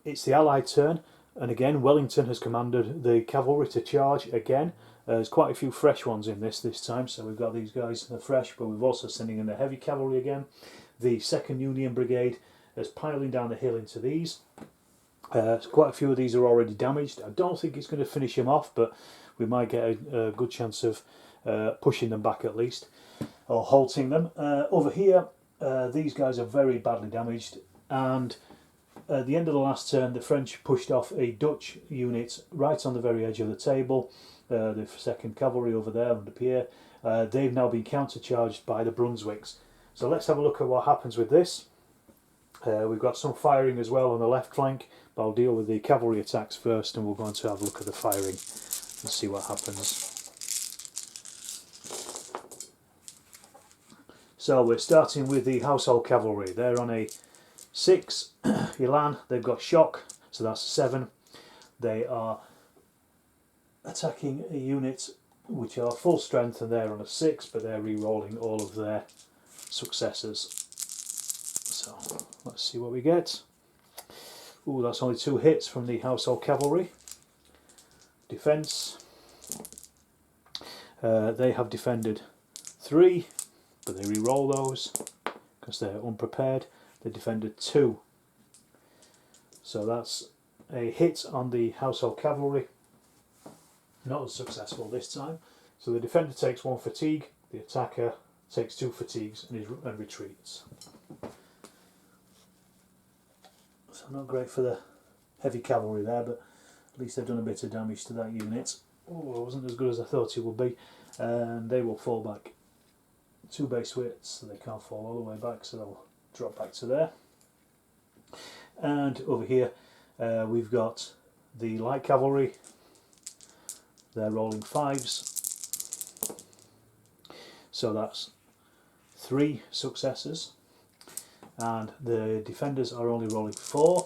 Speaker 1: it's the Allied turn, and again Wellington has commanded the cavalry to charge again. There's quite a few fresh ones in this time, so we've got these guys, they're fresh, but we've also sending in the heavy cavalry again. The 2nd Union Brigade is piling down the hill into these. Quite a few of these are already damaged. I don't think it's going to finish them off, but we might get a good chance of pushing them back at least, or halting them. Over here, these guys are very badly damaged, and at the end of the last turn the French pushed off a Dutch unit right on the very edge of the table. The 2nd Cavalry over there under Pierre. They've now been countercharged by the Brunswicks. So let's have a look at what happens with this. We've got some firing as well on the left flank, but I'll deal with the cavalry attacks first, and we're going to have a look at the firing and see what happens. So we're starting with the Household Cavalry. They're on a 6 elan. They've got shock, so that's a 7. They are attacking a unit which are full strength, and they're on a 6, but they're re-rolling all of their successes. So let's see what we get. That's only 2 hits from the Household Cavalry. Defence. They have defended 3, but they re-roll those because they're unprepared. They defended 2. So that's a hit on the Household Cavalry. Not as successful this time. So the defender takes 1 fatigue, the attacker takes 2 fatigues and retreats. So not great for the heavy cavalry there, but at least they've done a bit of damage to that unit. It wasn't as good as I thought it would be, and they will fall back 2 base widths, so they can't fall all the way back, so they'll drop back to there. And over here we've got the light cavalry. They're rolling 5s, so that's 3 successes, and the defenders are only rolling 4,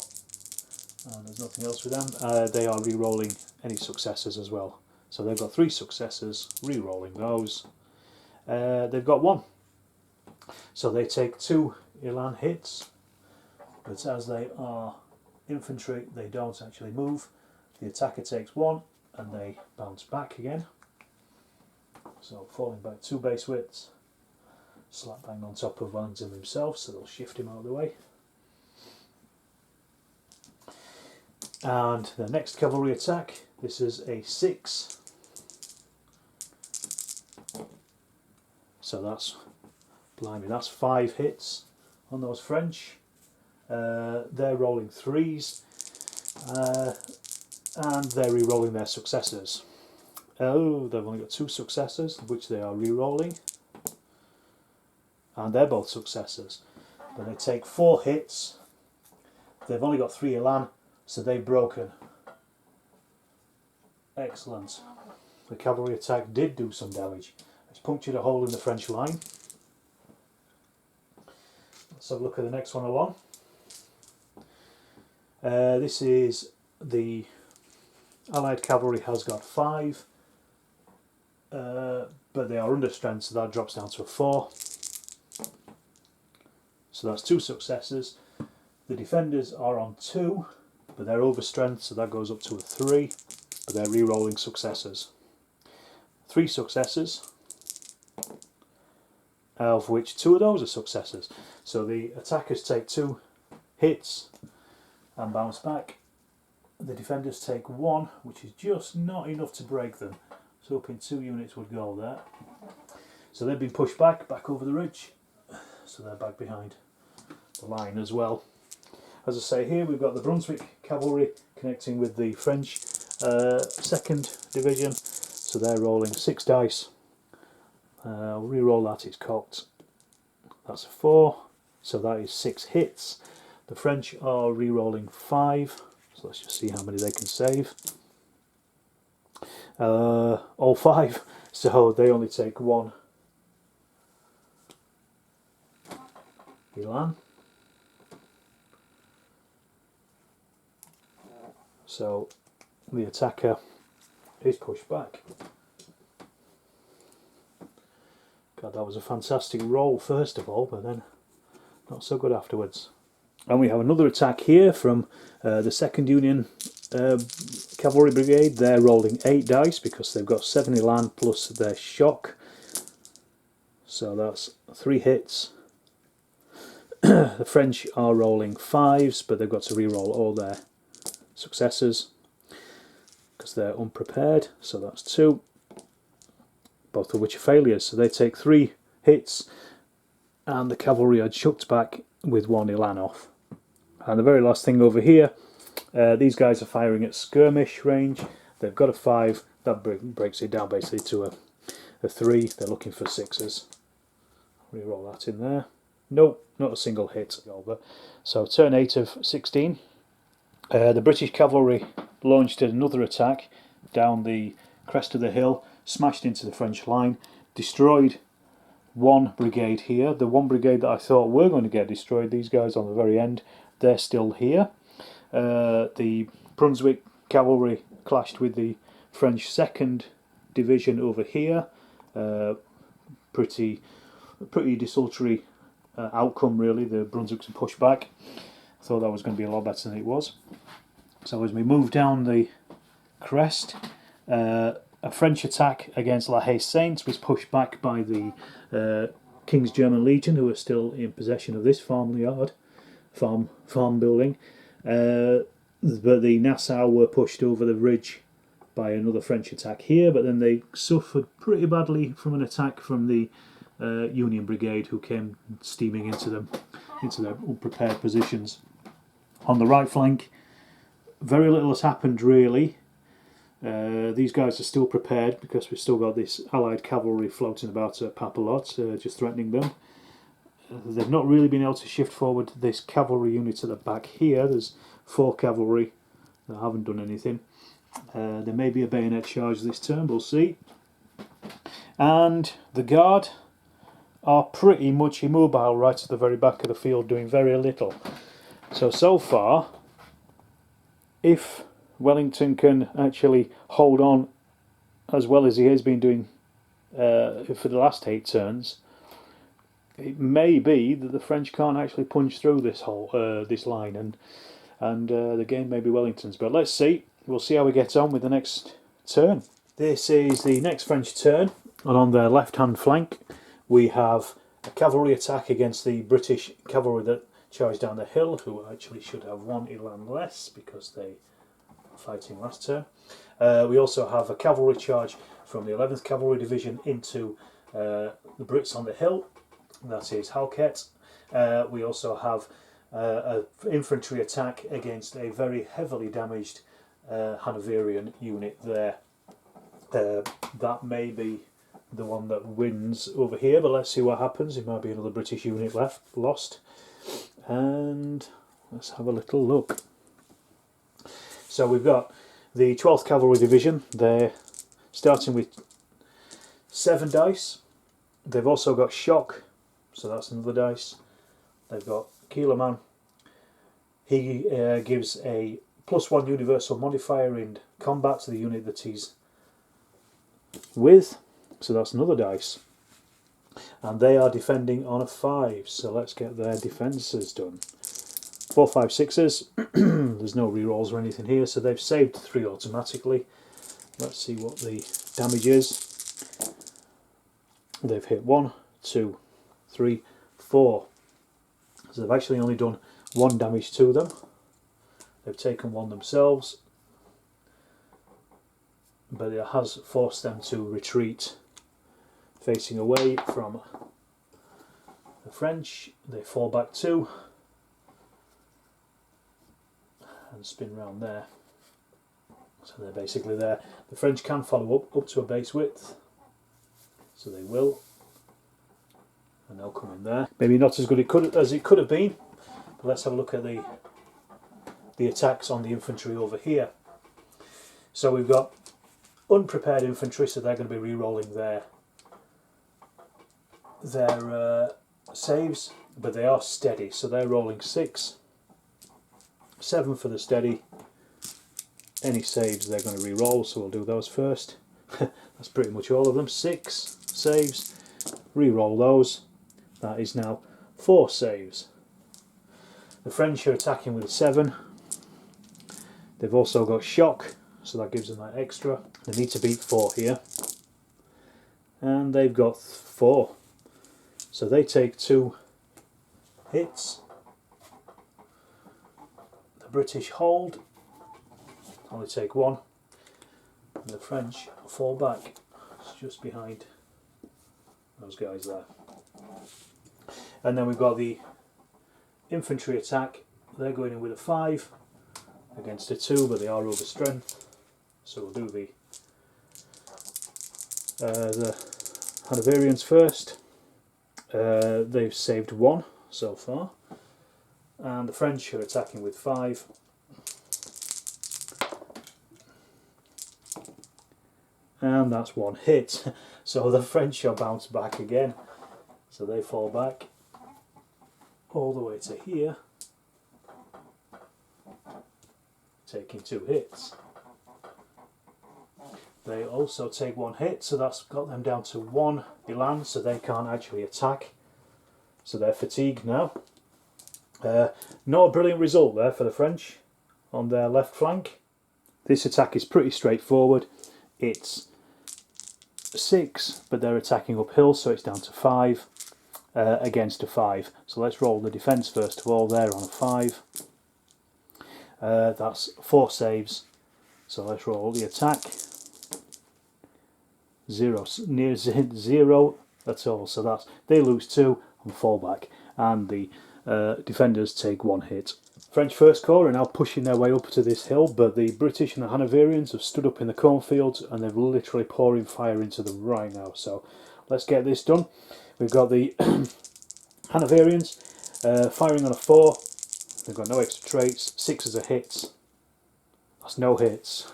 Speaker 1: and there's nothing else with them. They are re-rolling any successes as well, So they've got 3 successes, re-rolling those. They've got 1. So they take 2 elan hits, but as they are infantry, they don't actually move. The attacker takes 1 and they bounce back again. So falling back 2 base widths, slap bang on top of Wellington himself, so they'll shift him out of the way. And the next cavalry attack, this is a 6. So that's, blimey, that's 5 hits on those French. They're rolling 3s, and they're re-rolling their successes. Oh, they've only got 2 successes, which they are re-rolling, and they're both successes. But they take 4 hits. They've only got 3 elan, so they've broken. Excellent. The cavalry attack did do some damage. It's punctured a hole in the French line. Let's have a look at the next one along. This is the Allied cavalry has got 5, but they are under strength, so that drops down to a 4. So that's 2 successes. The defenders are on 2, but they're over strength, so that goes up to a 3, but they're re-rolling successes. 3 successes, of which 2 of those are successes. So the attackers take 2 hits and bounce back. The defenders take 1, which is just not enough to break them. So hoping 2 units would go there. So they've been pushed back over the ridge. So they're back behind the line as well. As I say, here we've got the Brunswick cavalry connecting with the French 2nd Division. So they're rolling 6 dice. I'll re-roll that, it's cocked. That's a 4. So that is 6 hits. The French are re-rolling 5. So let's just see how many they can save. All 5. So they only take 1 elan. So the attacker is pushed back. God, that was a fantastic roll first of all, but then not so good afterwards. And we have another attack here from the 2nd Union Cavalry Brigade. They're rolling 8 dice because they've got 7 elan plus their shock. So that's 3 hits. The French are rolling 5s, but they've got to re-roll all their successes because they're unprepared. So that's 2, both of which are failures. So they take 3 hits, and the cavalry are chucked back with 1 elan off. And the very last thing over here, these guys are firing at skirmish range. They've got a 5, that breaks it down basically to a 3. They're looking for 6s. Re-roll that in there. Nope, not a single hit over. So turn 8 of 16. The British cavalry launched another attack down the crest of the hill, smashed into the French line, destroyed 1 brigade here. The 1 brigade that I thought were going to get destroyed, these guys on the very end, they're still here. The Brunswick cavalry clashed with the French 2nd Division over here. Pretty desultory outcome really. The Brunswicks are pushed back. I thought that was going to be a lot better than it was. So as we move down the crest, a French attack against La Haye Saints was pushed back by the King's German Legion, who are still in possession of this farm building. But the Nassau were pushed over the ridge by another French attack here, but then they suffered pretty badly from an attack from the Union Brigade, who came steaming into their unprepared positions. On the right flank, very little has happened really. These guys are still prepared because we've still got this Allied cavalry floating about at Papelotte, just threatening them. They've not really been able to shift forward this cavalry unit at the back here. There's 4 cavalry that haven't done anything. There may be a bayonet charge this turn, we'll see. And the Guard are pretty much immobile right at the very back of the field, doing very little. So far, if Wellington can actually hold on as well as he has been doing for the last 8 turns, it may be that the French can't actually punch through this this line, and the game may be Wellington's. But let's see. We'll see how we get on with the next turn. This is the next French turn, and on their left-hand flank we have a cavalry attack against the British cavalry that charged down the hill, who actually should have 1 elan less because they were fighting last turn. We also have a cavalry charge from the 11th Cavalry Division into the Brits on the hill. That is Halkett. We also have an infantry attack against a very heavily damaged Hanoverian unit there. That may be the one that wins over here, but let's see what happens. It might be another British unit lost. And let's have a little look. So we've got the 12th Cavalry Division. They're starting with 7 dice. They've also got shock, so that's another dice. They've got Keelerman. He gives a +1 universal modifier in combat to the unit that he's with, so that's another dice. And they are defending on a 5, so let's get their defences done. 4, 5, 6s. There's no rerolls or anything here, so they've saved 3 automatically. Let's see what the damage is. They've hit 1, 2, 3, 4. So they've actually only done 1 damage to them. They've taken 1 themselves, but it has forced them to retreat, facing away from the French. They fall back 2 and spin round there. So they're basically there. The French can follow up to a base width, so they will, and they'll come in there. Maybe not as good as it could have been, but let's have a look at the attacks on the infantry over here. So we've got unprepared infantry, so they're going to be re-rolling their saves, but they are steady, so they're rolling 6, 7 for the steady. Any saves they're going to re-roll, so we'll do those first. That's pretty much all of them. 6 saves, re-roll those. That is now 4 saves. The French are attacking with a 7. They've also got shock, so that gives them that extra. They need to beat 4 here, and they've got 4, so they take 2 hits. The British hold, only take 1, and the French fall back. It's just behind those guys there. And then we've got the infantry attack. They're going in with a 5 against a 2, but they are over strength, so we'll do the Hanoverians first. They've saved 1 so far, and the French are attacking with 5. And that's 1 hit. So the French are bounced back again, so they fall back all the way to here, taking 2 hits. They also take 1 hit, so that's got them down to 1 elan, so they can't actually attack, so they're fatigued now. Not a brilliant result there for the French on their left flank. This attack is pretty straightforward. It's 6, but they're attacking uphill, so it's down to 5 against a 5. So let's roll the defence first of all. They're on a 5. That's 4 saves. So let's roll the attack. 0, near 0 at all. So that's, they lose 2 and fall back, and the defenders take 1 hit. French First Corps are now pushing their way up to this hill, but the British and the Hanoverians have stood up in the cornfields and they're literally pouring fire into them right now. So let's get this done. We've got the Hanoverians firing on a 4. They've got no extra traits. 6 are hits. That's no hits.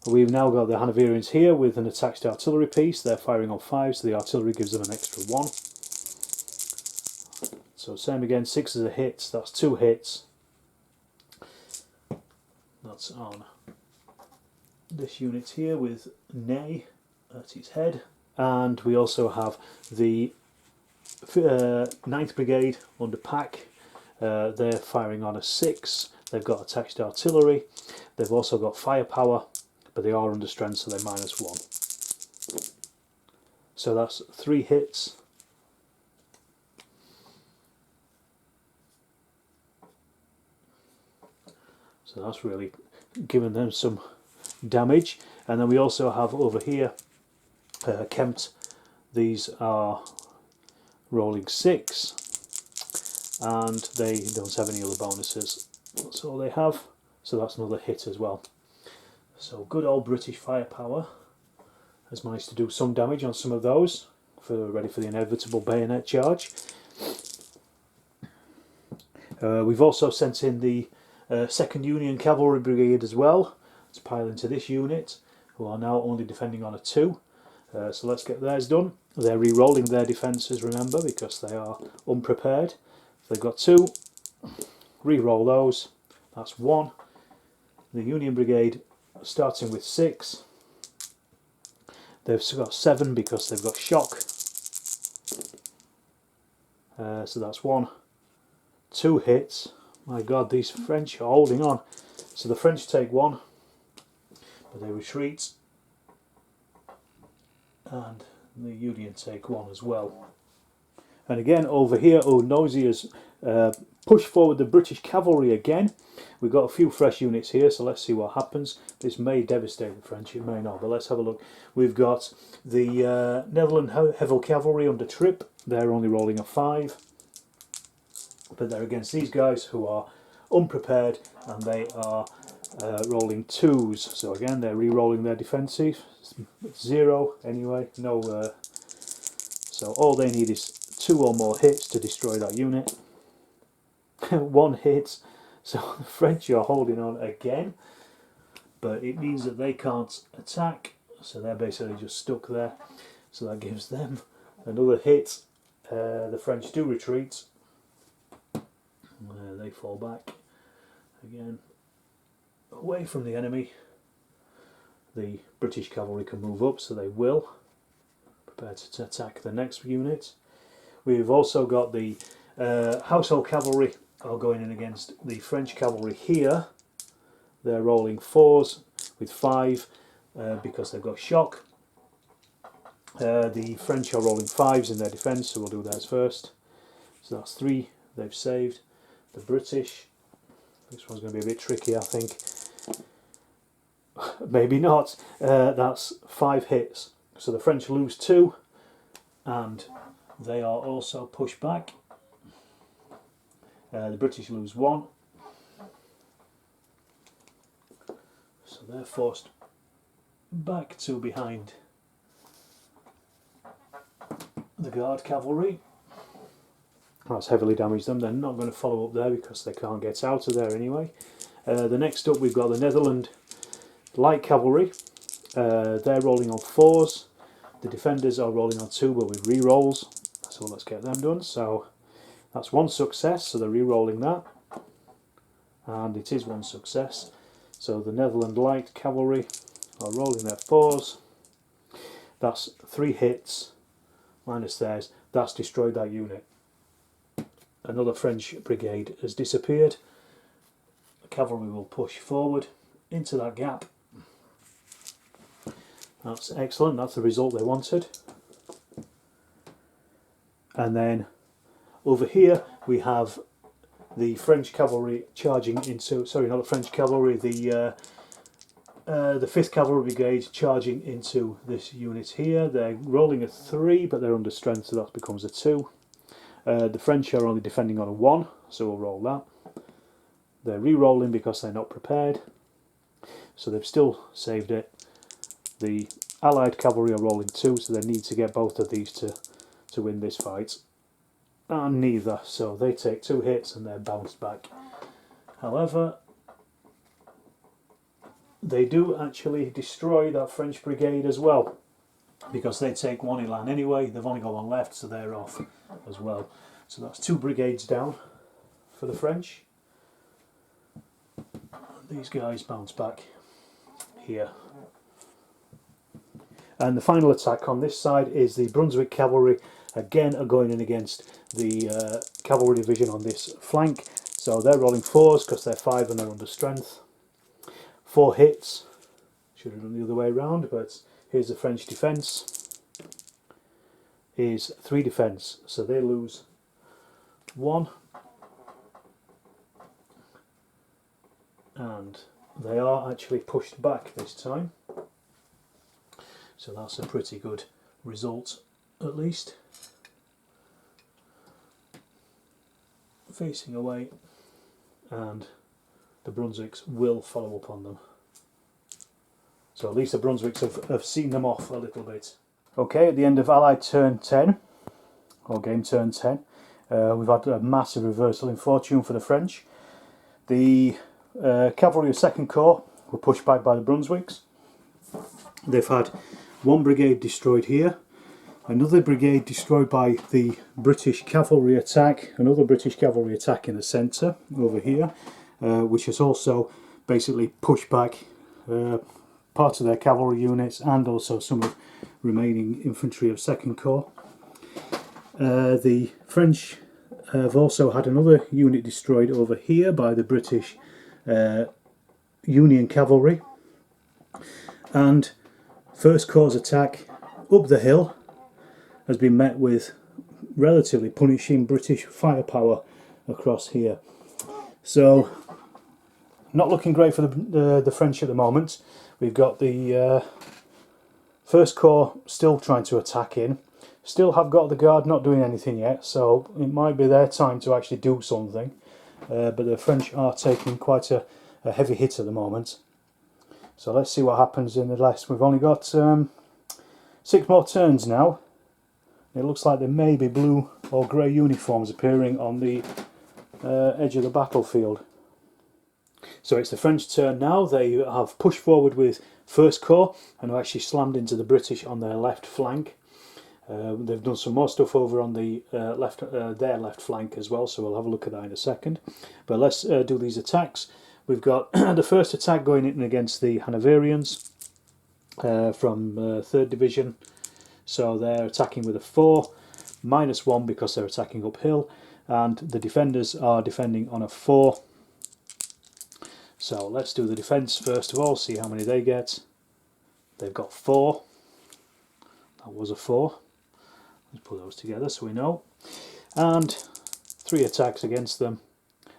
Speaker 1: We've now got the Hanoverians here with an attached artillery piece. They're firing on 5, so the artillery gives them an extra 1. So same again, 6 are hits, that's 2 hits. That's on this unit here with Ney at its head, and we also have the 9th Brigade under Pack. They're firing on a 6. They've got attached artillery. They've also got firepower, but they are under strength, so they're -1. So that's 3 hits. So that's really giving them some damage. And then we also have over here Kempt. These are rolling 6, and they don't have any other bonuses. That's all they have. So that's another hit as well. So good old British firepower has managed to do some damage on some of those, ready for the inevitable bayonet charge. We've also sent in the 2nd Union Cavalry Brigade as well to pile into this unit, who are now only defending on a 2. So let's get theirs done. They're re-rolling their defences, remember, because they are unprepared. They've got 2, re-roll those, that's 1. The Union Brigade starting with 6. They've got 7 because they've got shock. So that's 1. 2 hits. My God, these French are holding on. So the French take 1, but they retreat. And the Union take 1 as well. And again, over here, Nosy has pushed forward the British cavalry again. We've got a few fresh units here, so let's see what happens. This may devastate the French, it may not, but let's have a look. We've got the Netherlands Heavy Cavalry under Trippe. They're only rolling a 5. But they're against these guys who are unprepared, and they are rolling 2s. So again, they're re-rolling their defensive. 0 anyway. No. So all they need is 2 or more hits to destroy that unit. 1 hit. So the French are holding on again, but it means that they can't attack. So they're basically just stuck there. So that gives them another hit. The French do retreat. They fall back again away from the enemy. The British cavalry can move up, so they will prepare to attack the next unit. We've also got the household cavalry are going in against the French cavalry here. They're rolling 4s with 5 because they've got shock. The French are rolling 5s in their defence, so we'll do theirs first. So that's 3 they've saved. The British, this one's going to be a bit tricky, I think. Maybe not. That's 5 hits. So the French lose 2, and they are also pushed back. The British lose 1. So they're forced back to behind the Guard cavalry. That's heavily damaged them. They're not going to follow up there because they can't get out of there anyway. The next up we've got the Netherlands Light Cavalry. They're rolling on 4s. The defenders are rolling on 2 but with re-rolls. So let's get them done. So that's 1 success, so they're re-rolling that. And it is 1 success. So the Netherlands Light Cavalry are rolling their 4s. That's 3 hits minus theirs. That's destroyed that unit. Another French brigade has disappeared. The cavalry will push forward into that gap. That's excellent, that's the result they wanted. And then over here we have the French cavalry charging into, sorry, not the French cavalry, the 5th Cavalry Brigade charging into this unit here. They're rolling a 3, but they're under strength, so that becomes a 2. The French are only defending on a 1, so we'll roll that. They're re-rolling because they're not prepared, so they've still saved it. The Allied cavalry are rolling 2, so they need to get both of these to win this fight. And neither, so they take 2 hits and they're bounced back. However, they do actually destroy that French brigade as well, because they take 1 elan anyway. They've only got 1 left, so they're off as well. So that's 2 brigades down for the French. These guys bounce back here. And the final attack on this side is the Brunswick cavalry. Again, are going in against the cavalry division on this flank. So they're rolling 4s because they're 5 and they're under strength. 4 hits. Should have done the other way around, but here's the French defence. Here's 3 defence, so they lose 1. And they are actually pushed back this time. So that's a pretty good result, at least. Facing away, and the Brunswicks will follow up on them. So at least the Brunswicks have seen them off a little bit. Okay, at the end of Allied turn 10, or game turn 10, we've had a massive reversal in fortune for the French. The cavalry of 2nd Corps were pushed back by the Brunswicks. They've had 1 brigade destroyed here, another brigade destroyed by the British cavalry attack, another British cavalry attack in the centre over here, which has also basically pushed back part of their cavalry units and also some of remaining infantry of 2nd Corps. The French have also had another unit destroyed over here by the British Union cavalry, and 1st Corps' attack up the hill has been met with relatively punishing British firepower across here. So not looking great for the French at the moment. We've got the 1st Corps still trying to attack in. Still have got the Guard not doing anything yet, so it might be their time to actually do something. But the French are taking quite a heavy hit at the moment. So let's see what happens in the last. We've only got 6 more turns now. It looks like there may be blue or grey uniforms appearing on the edge of the battlefield. So it's the French turn now. They have pushed forward with 1st Corps and have actually slammed into the British on their left flank. They've done some more stuff over on the their left flank as well, so we'll have a look at that in a second. But let's do these attacks. We've got the first attack going in against the Hanoverians from 3rd Division. So they're attacking with a 4, -1 because they're attacking uphill, and the defenders are defending on a 4. So let's do the defence first of all, see how many they get. They've got 4. That was a 4. Let's put those together so we know. And 3 attacks against them.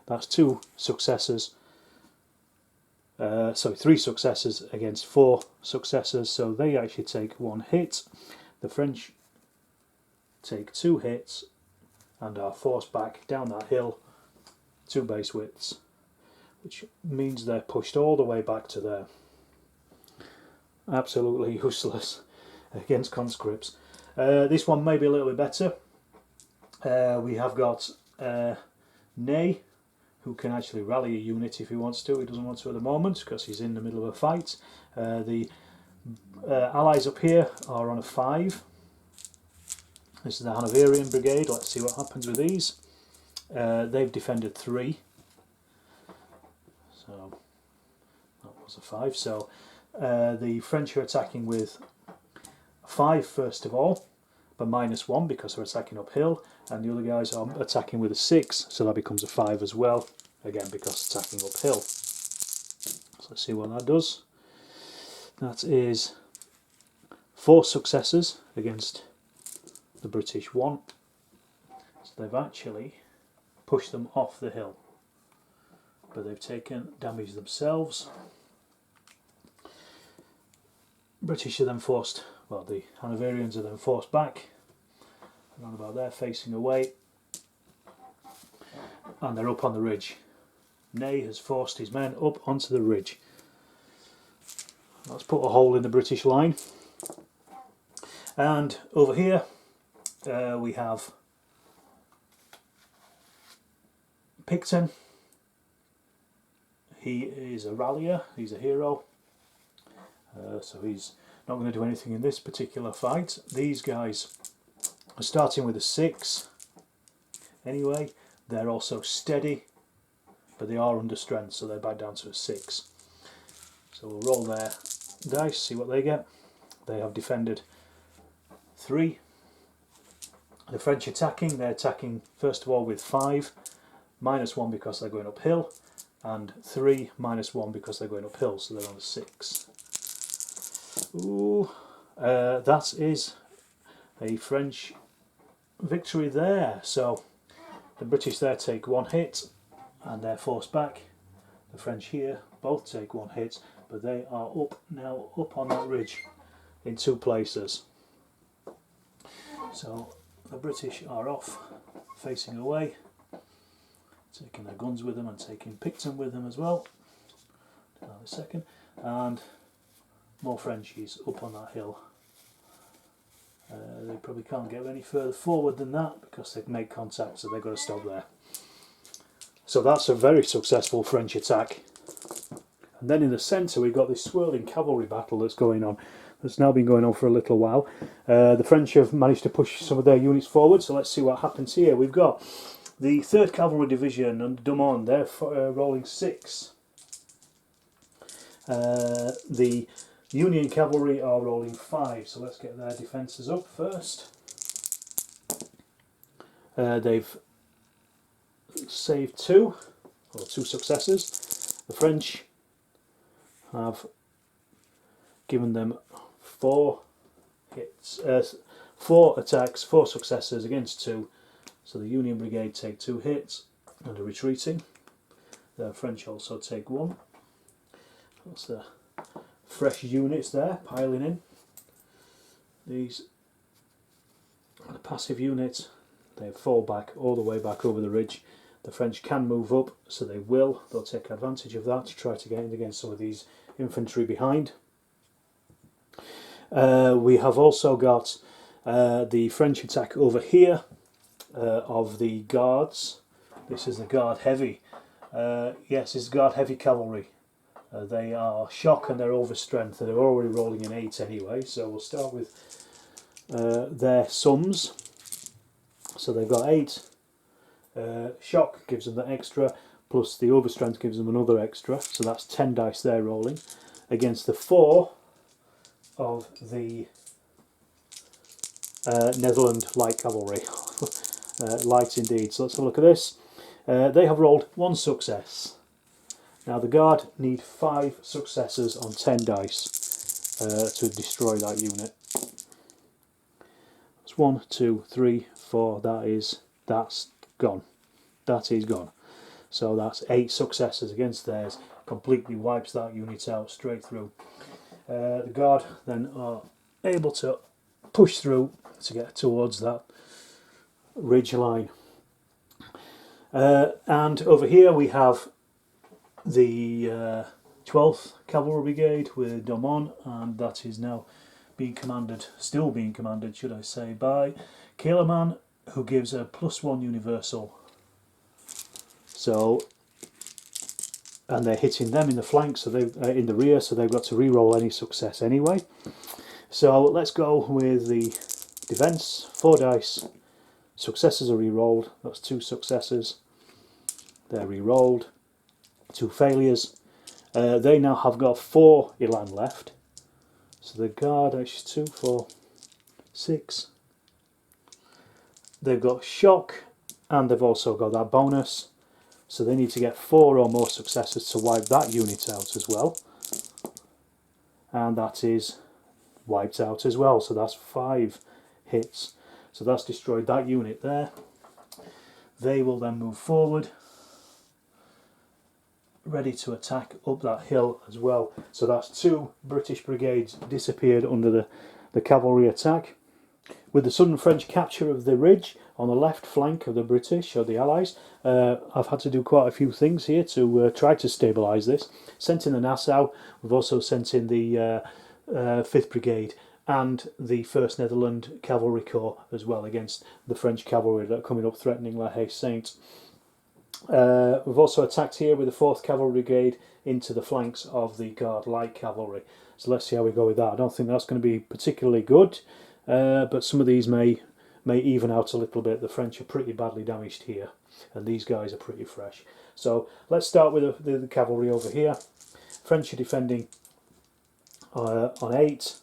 Speaker 1: That's 2 successes. 3 successes against 4 successes, so they actually take 1 hit. The French take 2 hits and are forced back down that hill 2 base widths, which means they're pushed all the way back to there. Absolutely useless against conscripts. This one may be a little bit better. We have got Ney, who can actually rally a unit if he wants to. He doesn't want to at the moment because he's in the middle of a fight. The allies up here are on a 5. This is the Hanoverian Brigade. Let's see what happens with these. They've defended 3. So that was a 5. So the French are attacking with 5 first of all, but -1 because they're attacking uphill, and the other guys are attacking with a 6, so that becomes a 5 as well, again because attacking uphill. So let's see what that does. That is 4 successes against the British 1. So they've actually pushed them off the hill, but they've taken damage themselves. British are then forced, well, the Hanoverians are then forced back. Around about there, facing away, and they're up on the ridge. Ney has forced his men up onto the ridge. Let's put a hole in the British line. And over here we have Picton. He is a rallier, he's a hero, so he's not going to do anything in this particular fight. These guys are starting with a 6 anyway. They're also steady, but they are under strength, so they're back down to a 6. So we'll roll their dice, see what they get. They have defended 3. The French attacking, they're attacking first of all with 5, -1 because they're going uphill, and 3, -1 because they're going uphill, so they're on a 6. Ooh, that is a French victory there. So the British there take 1 hit and they're forced back. The French here both take 1 hit, but they are now up on that ridge in 2 places. So the British are off, facing away, taking their guns with them and taking Picton with them as well. In a second, and more Frenchies up on that hill. They probably can't get any further forward than that because they've made contact, so they've got to stop there. So that's a very successful French attack. And then in the centre we've got this swirling cavalry battle that's going on. That's now been going on for a little while. The French have managed to push some of their units forward, so let's see what happens here. We've got the 3rd Cavalry Division under Dumont, they're rolling 6. The Union Cavalry are rolling 5, so let's get their defences up first. They've saved 2, or 2 successes. The French have given them 4 hits, 4 attacks, 4 successes against 2. So the Union Brigade take 2 hits and are retreating. The French also take 1. That's the fresh units there piling in. These are the passive units. They fall back all the way back over the ridge. The French can move up, so they will. They'll take advantage of that to try to get in against some of these infantry behind. We have also got the French attack over here of the Guards. This is the Guard Heavy. Yes, this is Guard Heavy Cavalry. They are shock and they're overstrength. They're already rolling an 8 anyway, so we'll start with their sums. So they've got 8. Shock gives them the extra, plus the overstrength gives them another extra, so that's 10 dice they're rolling against the 4 of the Netherlands Light Cavalry. Light indeed. So let's have a look at this. They have rolled 1 success. Now the Guard need 5 successes on 10 dice to destroy that unit. That's 1, 2, 3, 4. That's gone. That is gone. So that's 8 successes against theirs. Completely wipes that unit out straight through. The Guard then are able to push through to get towards that ridge line. And over here we have the 12th Cavalry Brigade with Dumont, and that is now being commanded, still being commanded, should I say, by Keleman, who gives a +1 universal. So, and they're hitting them in the flank, so they in the rear, so they've got to re-roll any success anyway. So let's go with the defence. 4 dice. Successes are re-rolled. That's 2 successes. They're re-rolled. 2 failures. They now have got 4 Elan left. So the Guard, actually 2, 4, 6. They've got shock, and they've also got that bonus. So they need to get 4 or more successes to wipe that unit out as well. And that is wiped out as well. So that's 5 hits. So that's destroyed that unit there. They will then move forward, ready to attack up that hill as well. So that's 2 British brigades disappeared under the cavalry attack. With the sudden French capture of the ridge on the left flank of the British or the Allies, I've had to do quite a few things here to try to stabilise this. Sent in the Nassau, we've also sent in the 5th Brigade and the 1st Netherlands Cavalry Corps as well against the French cavalry that are coming up threatening La Haye Sainte. We've also attacked here with the 4th Cavalry Brigade into the flanks of the Guard Light Cavalry. So let's see how we go with that. I don't think that's going to be particularly good, but some of these may even out a little bit. The French are pretty badly damaged here, and these guys are pretty fresh. So let's start with the cavalry over here. French are defending on 8.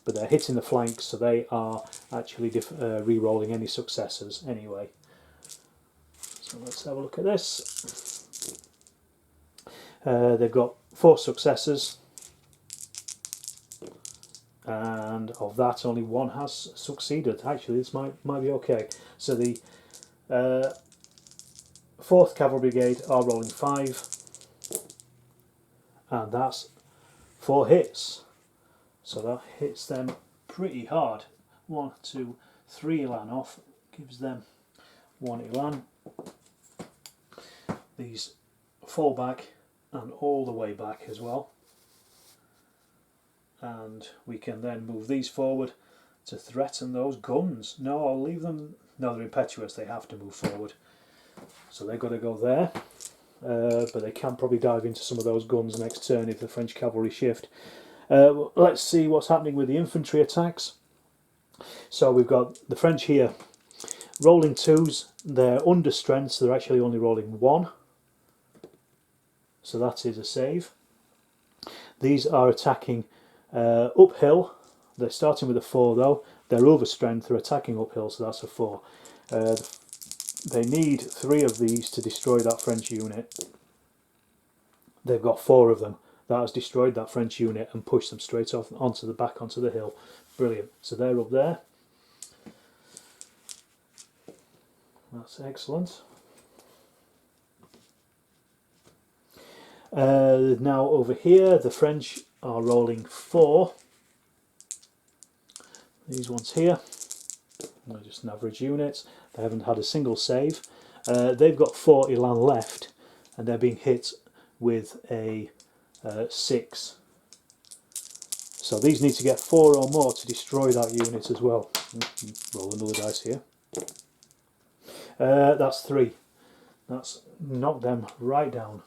Speaker 1: but they're hitting the flanks, so they are actually re-rolling any successes anyway. So let's have a look at this. They've got 4 successes, and of that only 1 has succeeded. Actually, this might be okay. So the 4th Cavalry Brigade are rolling 5, and that's 4 hits. So that hits them pretty hard. 1, 2, 3 elan off, gives them 1 elan. These fall back and all the way back as well. And we can then move these forward to threaten those guns. No, I'll leave them. No, they're impetuous, they have to move forward. So they've got to go there. But they can probably dive into some of those guns next turn if the French cavalry shift. Let's see what's happening with the infantry attacks. So we've got the French here rolling 2s. They're under strength, so they're actually only rolling 1. So that is a save. These are attacking uphill. They're starting with a 4 though. They're over strength, they're attacking uphill, so that's a 4. They need 3 of these to destroy that French unit. They've got 4 of them. That has destroyed that French unit and pushed them straight off onto the hill. Brilliant. So they're up there. That's excellent. Now over here, the French are rolling 4. These ones here, they're just an average unit. They haven't had a single save. They've got 4 elan left, and they're being hit with a 6. So these need to get 4 or more to destroy that unit as well. Roll another dice here. That's 3. That's knocked them right down.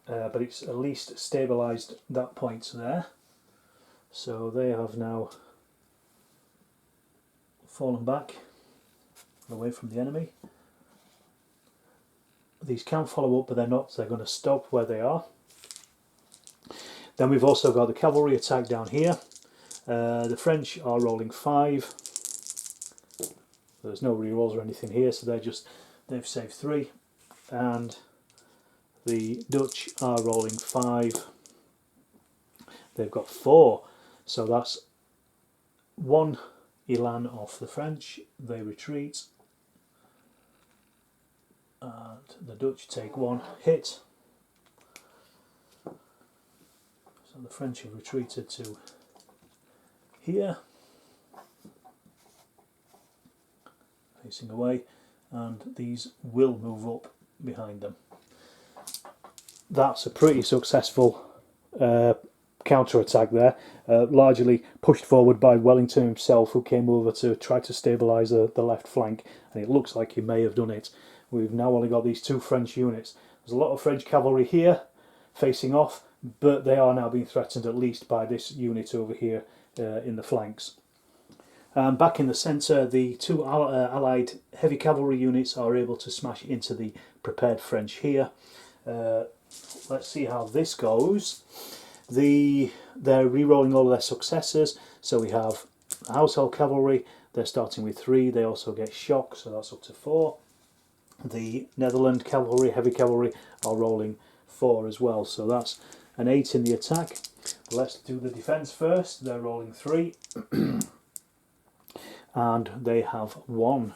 Speaker 1: But it's at least stabilised that point there. So they have now fallen back away from the enemy. These can follow up, but they're not. They're going to stop where they are. Then we've also got the cavalry attack down here. The French are rolling 5. There's no rerolls or anything here, so they've saved 3. And the Dutch are rolling 5. They've got 4. So that's 1 elan off the French. They retreat. And the Dutch take 1 hit. So the French have retreated to here, facing away, and these will move up behind them. That's a pretty successful counter-attack there, largely pushed forward by Wellington himself, who came over to try to stabilise the left flank, and it looks like he may have done it. We've now only got these 2 French units. There's a lot of French cavalry here facing off, but they are now being threatened at least by this unit over here in the flanks. Back in the centre, the 2 allied heavy cavalry units are able to smash into the prepared French here. Let's see how this goes. They're re-rolling all of their successes, so we have household cavalry. They're starting with 3. They also get shock, so that's up to 4. The Netherlands cavalry, heavy cavalry, are rolling 4 as well, so that's an 8 in the attack. But let's do the defence first. They're rolling 3 and they have 1.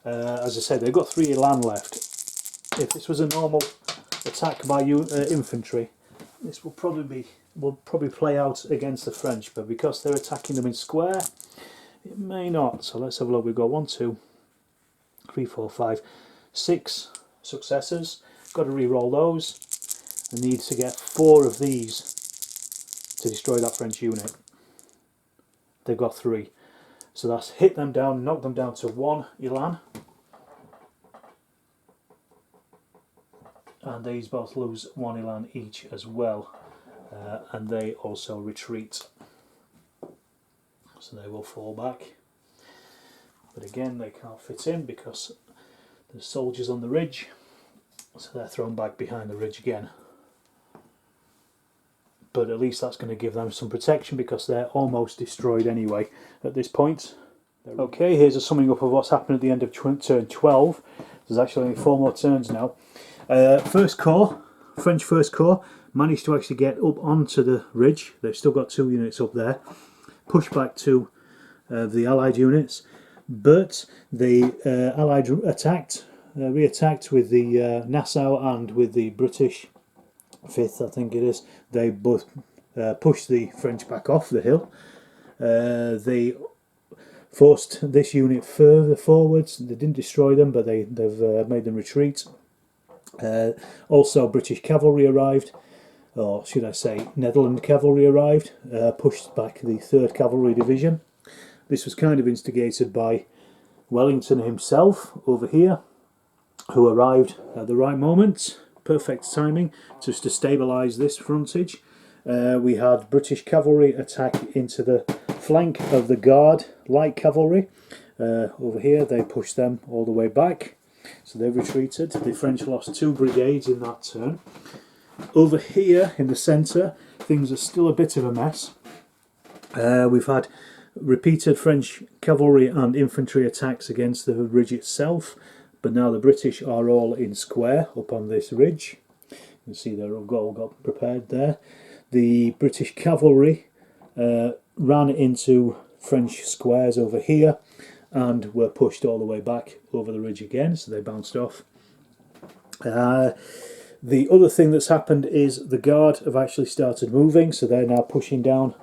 Speaker 1: As I said, they've got 3 elan left. If this was a normal attack by infantry, this will probably play out against the French, but because they're attacking them in square, it may not. So let's have a look. We've got 1, 2, 3, 4, 5, 6 successes. Got to re-roll those. I need to get 4 of these to destroy that French unit. They've got 3. So that's hit them down, knock them down to 1 elan. And these both lose 1 elan each as well. And they also retreat. So they will fall back. But again, they can't fit in because there's soldiers on the ridge. So they're thrown back behind the ridge again. but at least that's going to give them some protection because they're almost destroyed anyway at this point. Okay, here's a summing up of what's happened at the end of turn 12. There's actually only 4 more turns now. First Corps, French First Corps, managed to actually get up onto the ridge. They've still got 2 units up there. Push back to the Allied units, but the Allied re-attacked with the Nassau and with the British 5th, I think it is. They both pushed the French back off the hill. They forced this unit further forwards. They didn't destroy them, but they've made them retreat. Also, British cavalry arrived, or should I say Netherlands cavalry arrived, pushed back the 3rd Cavalry Division. This was kind of instigated by Wellington himself over here, who arrived at the right moment, perfect timing, just to stabilise this frontage. We had British cavalry attack into the flank of the Guard light cavalry. Over here they pushed them all the way back, so they retreated. The French lost 2 brigades in that turn. Over here in the centre things are still a bit of a mess. We've had repeated French cavalry and infantry attacks against the ridge itself, but now the British are all in square up on this ridge. You can see they're all got prepared there. The British cavalry ran into French squares over here and were pushed all the way back over the ridge again, so they bounced off. The other thing that's happened is the Guard have actually started moving, so they're now pushing down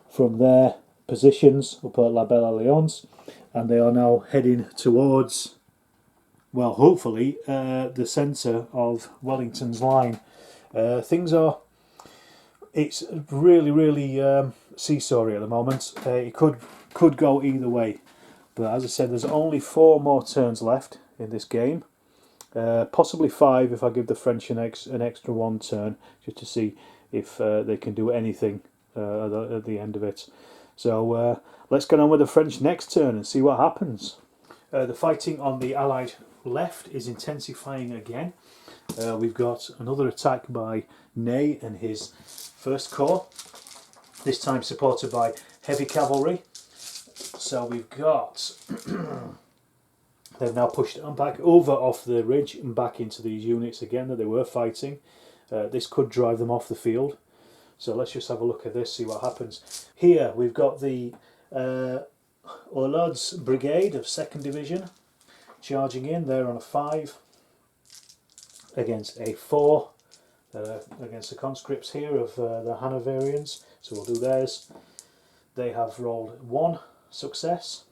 Speaker 1: from their positions up at La Belle Alliance, and they are now heading towards, well, hopefully the centre of Wellington's line. It's really seesawy at the moment. It could go either way, but as I said, there's only 4 more turns left in this game, possibly 5 if I give the French an extra 1 turn, just to see if they can do anything at the end of it. So let's get on with the French next turn and see what happens. The fighting on the Allied left is intensifying again. We've got another attack by Ney and his First Corps, this time supported by heavy cavalry. So we've got they've now pushed back over off the ridge and back into these units again that they were fighting. This could drive them off the field. So let's just have a look at this, see what happens. Here we've got the Orlod's Brigade of 2nd Division charging in. They're on a 5 against a 4 against the conscripts here of the Hanoverians, so we'll do theirs. They have rolled 1 success.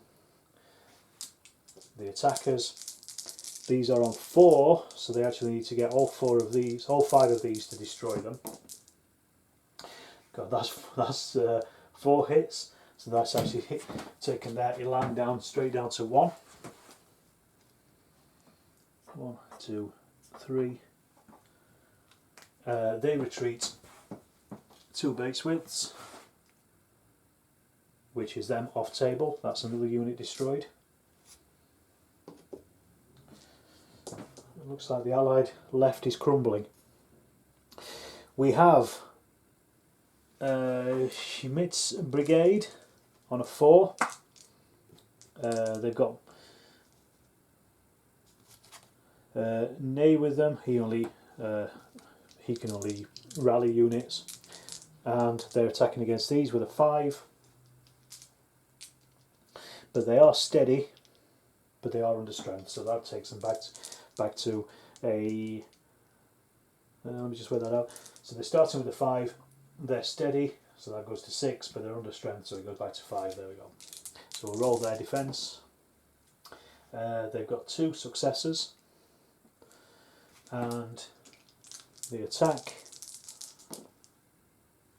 Speaker 1: The attackers, these are on 4, so they actually need to get all 5 of these to destroy them. God, that's 4 hits, so that's actually taken their elan down straight down to 1. 1, 2, 3. They retreat 2 base widths, which is them off table. That's another unit destroyed. It looks like the Allied left is crumbling. We have Schmidt's Brigade on a 4. They've got Ney with them. He can only rally units, and they're attacking against these with a 5. But they are steady, but they are under strength, so that takes them back to a. Let me just work that out. So they're starting with a 5. They're steady, so that goes to 6, but they're under strength, so it goes back to 5. There we go. So we'll roll their defence. They've got 2 successes, and the attack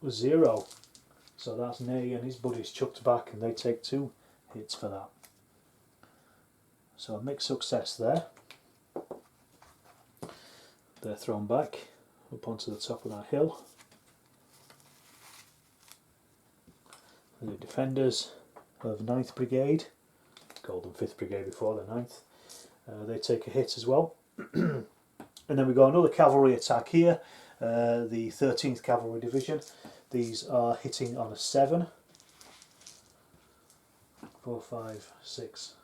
Speaker 1: was 0. So that's Ney and his buddies chucked back, and they take 2 hits for that. So a mixed success there. They're thrown back up onto the top of that hill. And the defenders of 9th Brigade, called them 5th Brigade before, the 9th, they take a hit as well. And then we've got another cavalry attack here, the 13th Cavalry Division. These are hitting on a 7. 4, 5, 6,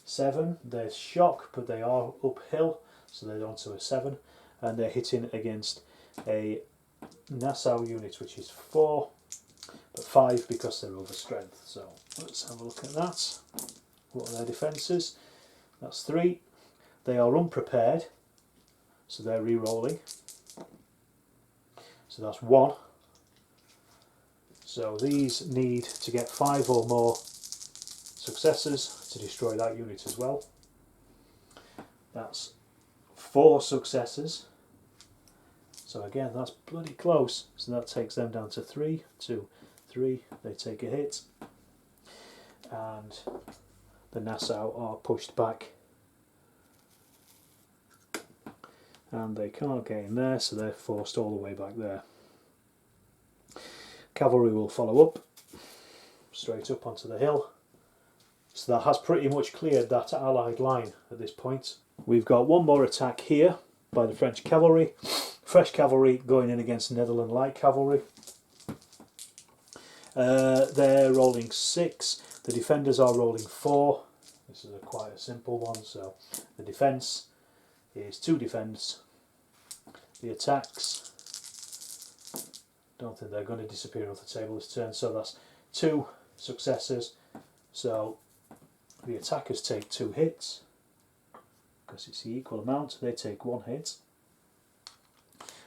Speaker 1: 7. They're shock, but they are uphill, so they're onto a 7. And they're hitting against a Nassau unit, which is 4, but 5 because they're over strength. So let's have a look at that. What are their defences? That's 3. They are unprepared, so they're re-rolling. So that's 1. So these need to get 5 or more successes to destroy that unit as well. That's 4 successes. So again, that's bloody close. So that takes them down to 3, 2, 3. They take a hit. And the Nassau are pushed back. And they can't get in there, so they're forced all the way back there. Cavalry will follow up, straight up onto the hill. So that has pretty much cleared that Allied line at this point. We've got one more attack here by the French cavalry. Fresh cavalry going in against Netherlands light cavalry. They're rolling 6. The defenders are rolling 4. This is quite a simple one. So the defence is 2 defence. The attacks, don't think they're going to disappear off the table this turn. So that's 2 successes. So the attackers take 2 hits because it's the equal amount. They take 1 hit.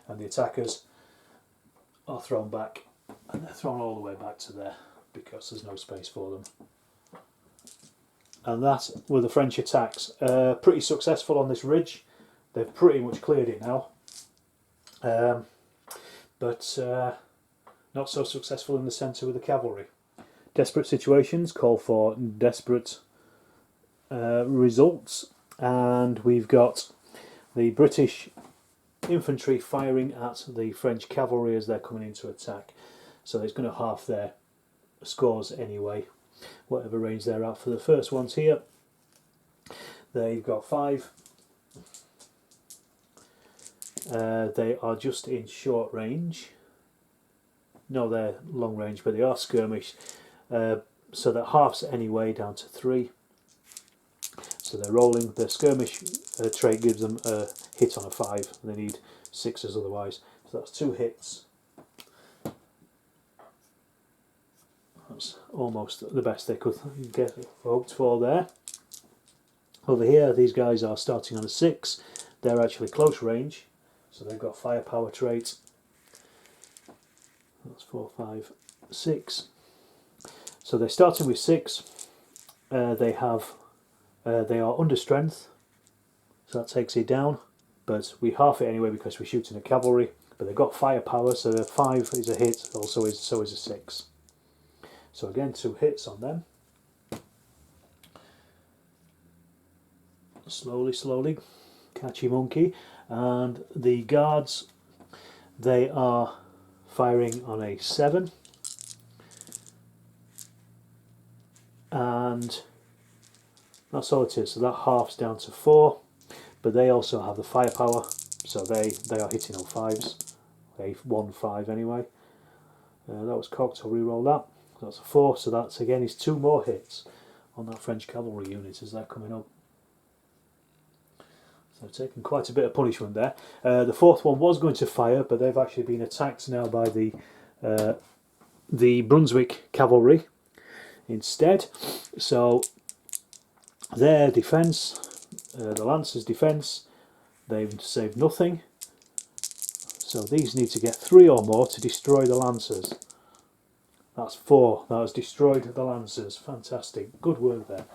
Speaker 1: And the attackers are thrown back, and they're thrown all the way back to there because there's no space for them. And that were the French attacks. Pretty successful on this ridge. They've pretty much cleared it now. But not so successful in the centre with the cavalry. Desperate situations call for desperate results, and we've got the British infantry firing at the French cavalry as they're coming into attack. So it's going to halve their scores anyway, whatever range they're at. For the first ones here, they've got 5. They are just in short range. No, they're long range, but they are skirmish. So that halves anyway down to 3. So they're rolling. Their skirmish trait gives them a hit on a 5. They need 6s otherwise. So that's 2 hits. That's almost the best they could get hoped for there. Over here, these guys are starting on a 6. They're actually close range, so they've got firepower trait. That's 4, 5, 6. So they're starting with 6. They are under strength, so that takes it down. But we half it anyway because we're shooting at cavalry. But they've got firepower, so the 5 is a hit. So is a 6. So again, 2 hits on them. Slowly, slowly, catchy monkey. And the guards, they are firing on a 7. And that's all it is. So that halves down to 4. But they also have the firepower, so they are hitting on 5s. They 1, 5 anyway. That was cocked. I'll re-roll that. That's a 4. So that's again is 2 more hits on that French cavalry unit as they're coming up. So they've taken quite a bit of punishment there. The 4th one was going to fire, but they've actually been attacked now by the Brunswick cavalry instead. So their defence, the Lancers' defence, they've saved nothing. So these need to get 3 or more to destroy the Lancers. That's 4. That has destroyed the Lancers. Fantastic. Good work there.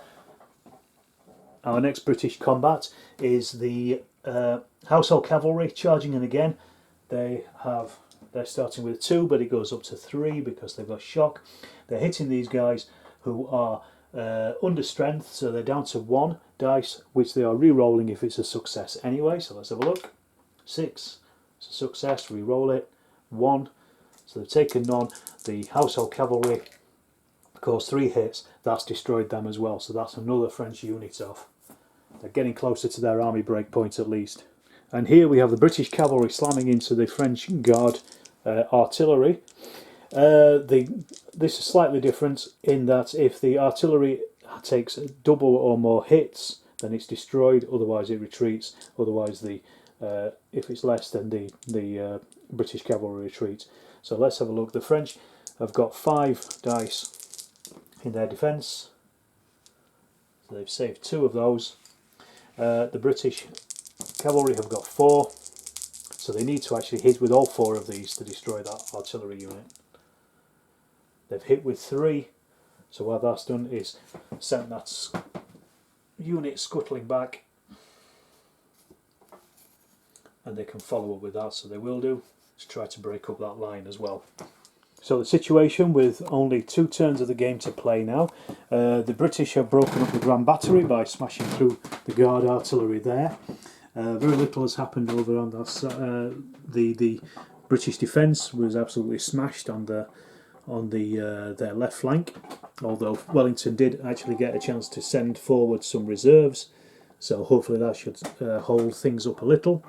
Speaker 1: Our next British combat is the Household Cavalry charging in again. They're starting with 2, but it goes up to 3 because they've got shock. They're hitting these guys who are under strength, so they're down to 1 dice, which they are re-rolling if it's a success anyway. So let's have a look. 6, it's a success, re-roll it. 1, so they've taken none. The Household Cavalry, of course, 3 hits, that's destroyed them as well. So that's another French unit off. They're getting closer to their army break point at least. And here we have the British cavalry slamming into the French guard artillery. This is slightly different in that if the artillery takes double or more hits, then it's destroyed. Otherwise, it retreats. Otherwise, if it's less, then the British cavalry retreats. So let's have a look. The French have got 5 dice in their defence. So they've saved 2 of those. The British cavalry have got 4. So they need to actually hit with all 4 of these to destroy that artillery unit. They've hit with 3. So what that's done is sent that unit scuttling back, and they can follow up with that, so they will do, to try to break up that line as well. So the situation with only 2 turns of the game to play now, the British have broken up the Grand Battery by smashing through the Guard artillery there. Very little has happened over on that side. The British defence was absolutely smashed on their left flank, although Wellington did actually get a chance to send forward some reserves, so hopefully that should hold things up a little.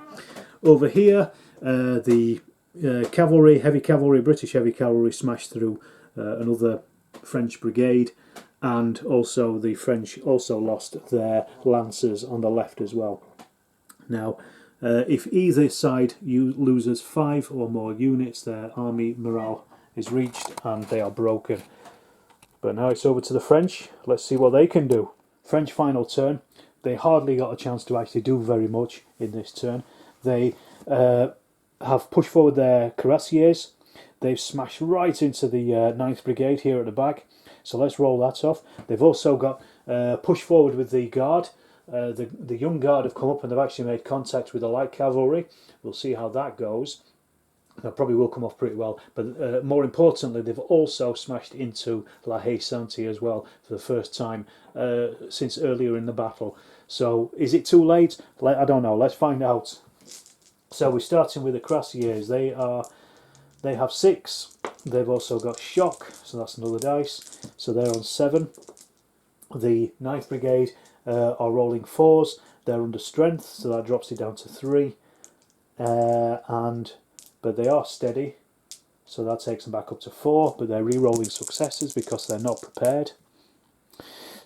Speaker 1: Over here, the cavalry, British heavy cavalry smashed through another French brigade, and also the French also lost their lancers on the left as well. Now, if either side loses 5 or more units, their army morale is reached and they are broken. But now it's over to the French. Let's see what they can do. French final turn. They hardly got a chance to actually do very much in this turn. They have pushed forward their cuirassiers. They've smashed right into the 9th Brigade here at the back. So let's roll that off. They've also got pushed forward with the Guard. The Young Guard have come up and they've actually made contact with the light cavalry. We'll see how that goes. That probably will come off pretty well, but more importantly, they've also smashed into La Haye-Sainte as well for the first time since earlier in the battle. So is it too late? I don't know. Let's find out. So we're starting with the cuirassiers. They have 6. They've also got shock, so that's another dice. So they're on 7. The 9th Brigade are rolling 4s. They're under strength, so that drops it down to 3. But they are steady, so that takes them back up to 4, but they're re-rolling successes because they're not prepared.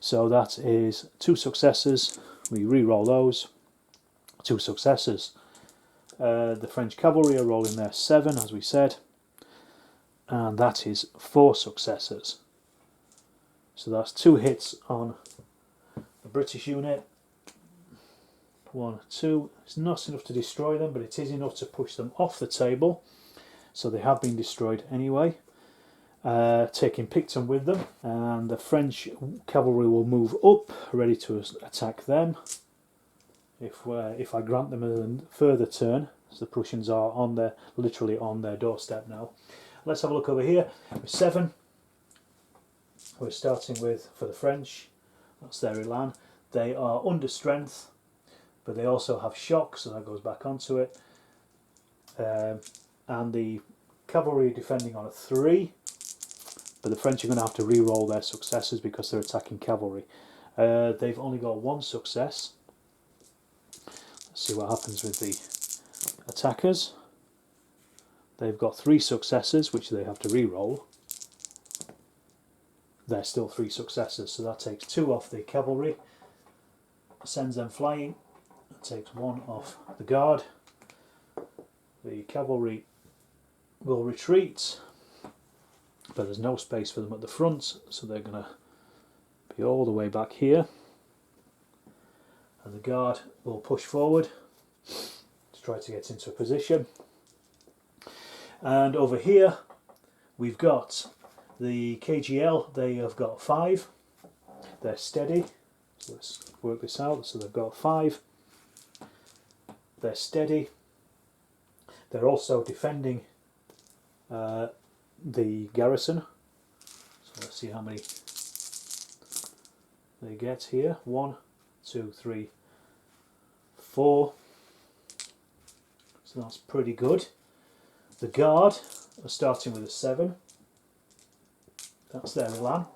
Speaker 1: So that is 2 successes. We re-roll those. 2 successes. The French cavalry are rolling their 7, as we said, and that is 4 successes. So that's 2 hits on the British unit. 1, 2. It's not enough to destroy them, but it is enough to push them off the table. So they have been destroyed anyway. Taking Picton with them, and the French cavalry will move up, ready to attack them. If I grant them a further turn, as the Prussians are literally on their doorstep now. Let's have a look over here. With 7, we're starting with, for the French, that's their elan. They are under strength, but they also have shock, so that goes back onto it. And the cavalry defending on a 3, but the French are going to have to re-roll their successes because they're attacking cavalry. They've only got 1 success. Let's see what happens with the attackers. They've got 3 successes, which they have to re-roll. They're still 3 successes, so that takes 2 off the cavalry, sends them flying. Takes 1 off the Guard. The cavalry will retreat, but there's no space for them at the front, so they're going to be all the way back here. And the Guard will push forward to try to get into a position. And over here we've got the KGL. They have got 5. They're steady. So let's work this out. So they've got 5. They're steady. They're also defending the garrison. So let's see how many they get here. 1, 2, 3, 4. So that's pretty good. The Guard are starting with a 7. That's their elan.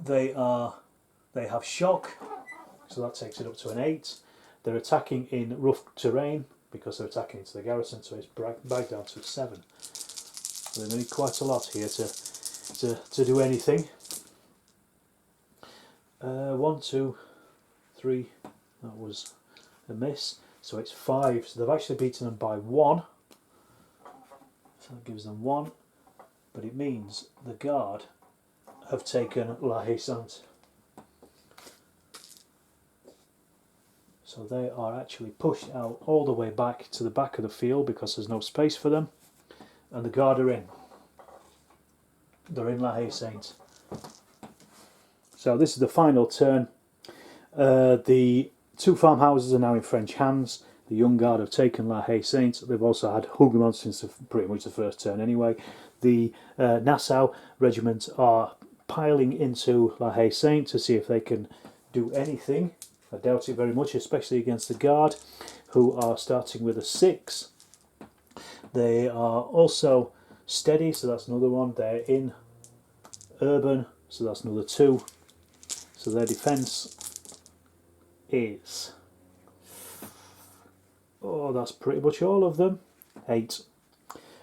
Speaker 1: They have shock, so that takes it up to an 8. They're attacking in rough terrain, because they're attacking into the garrison, so it's back down to 7. So they need quite a lot here to do anything. 1, 2, 3, that was a miss. So it's 5, so they've actually beaten them by 1. So that gives them 1, but it means the Guard have taken La Haye Sainte. So they are actually pushed out all the way back to the back of the field because there's no space for them. And the Guard are in. They're in La Haye Sainte. So this is the final turn. The 2 farmhouses are now in French hands. The Young Guard have taken La Haye Sainte. They've also had Hougoumont since pretty much the first turn anyway. The Nassau regiment are piling into La Haye Sainte to see if they can do anything. I doubt it very much, especially against the Guard, who are starting with a 6. They are also steady, so that's another one. They're in urban, so that's another 2. So their defence is... oh, that's pretty much all of them. 8.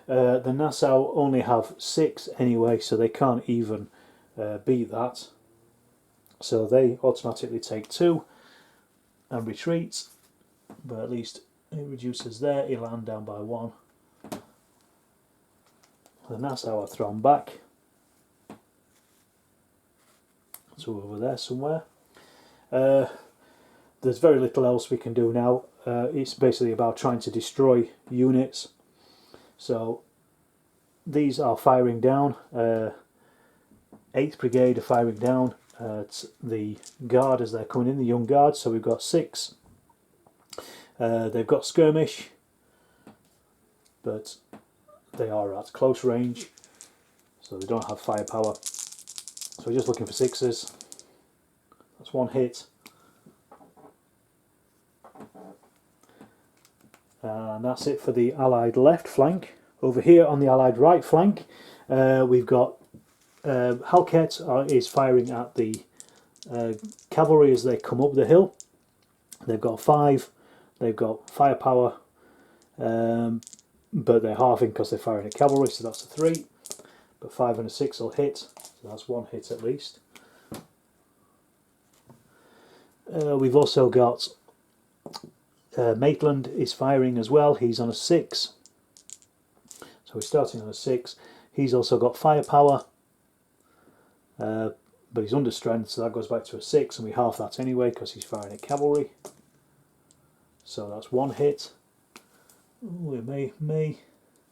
Speaker 1: The Nassau only have 6 anyway, so they can't even beat that. So they automatically take 2 and retreat, but at least it reduces their elan down by 1. The Nassau are thrown back. So over there somewhere. There's very little else we can do now. It's basically about trying to destroy units. So these are firing down. 8th Brigade are firing down at the Guard as they're coming in, the Young Guard. So we've got 6. They've got skirmish, but they are at close range, so they don't have firepower. So we're just looking for 6s. That's 1 hit. And that's it for the Allied left flank. Over here on the Allied right flank, we've got Halkett is firing at the cavalry as they come up the hill. They've got 5. They've got firepower, but they're halving because they're firing at cavalry, so that's a 3. But 5 and a 6 will hit, so that's 1 hit at least. We've also got Maitland is firing as well. He's on a 6. So we're starting on a 6. He's also got firepower, but he's under strength, so that goes back to a 6, and we halve that anyway because he's firing at cavalry. So that's 1 hit. Ooh, we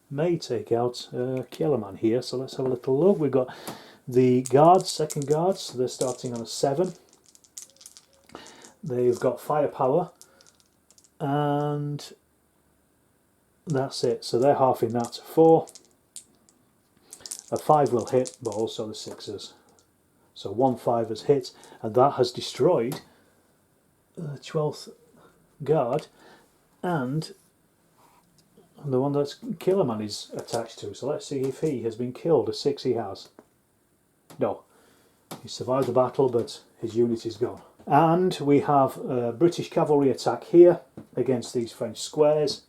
Speaker 1: may take out Kieleman here, so let's have a little look. We've got the Guards, 2nd Guards, so they're starting on a 7. They've got firepower, and that's it. So they're halving that to 4. A 5 will hit, but also the 6s. So 1 5 has hit, and that has destroyed the 12th Guard and the one that Kieleman is attached to. So let's see if he has been killed. A 6 he has. No. He survived the battle, but his unit is gone. And we have a British cavalry attack here against these French squares.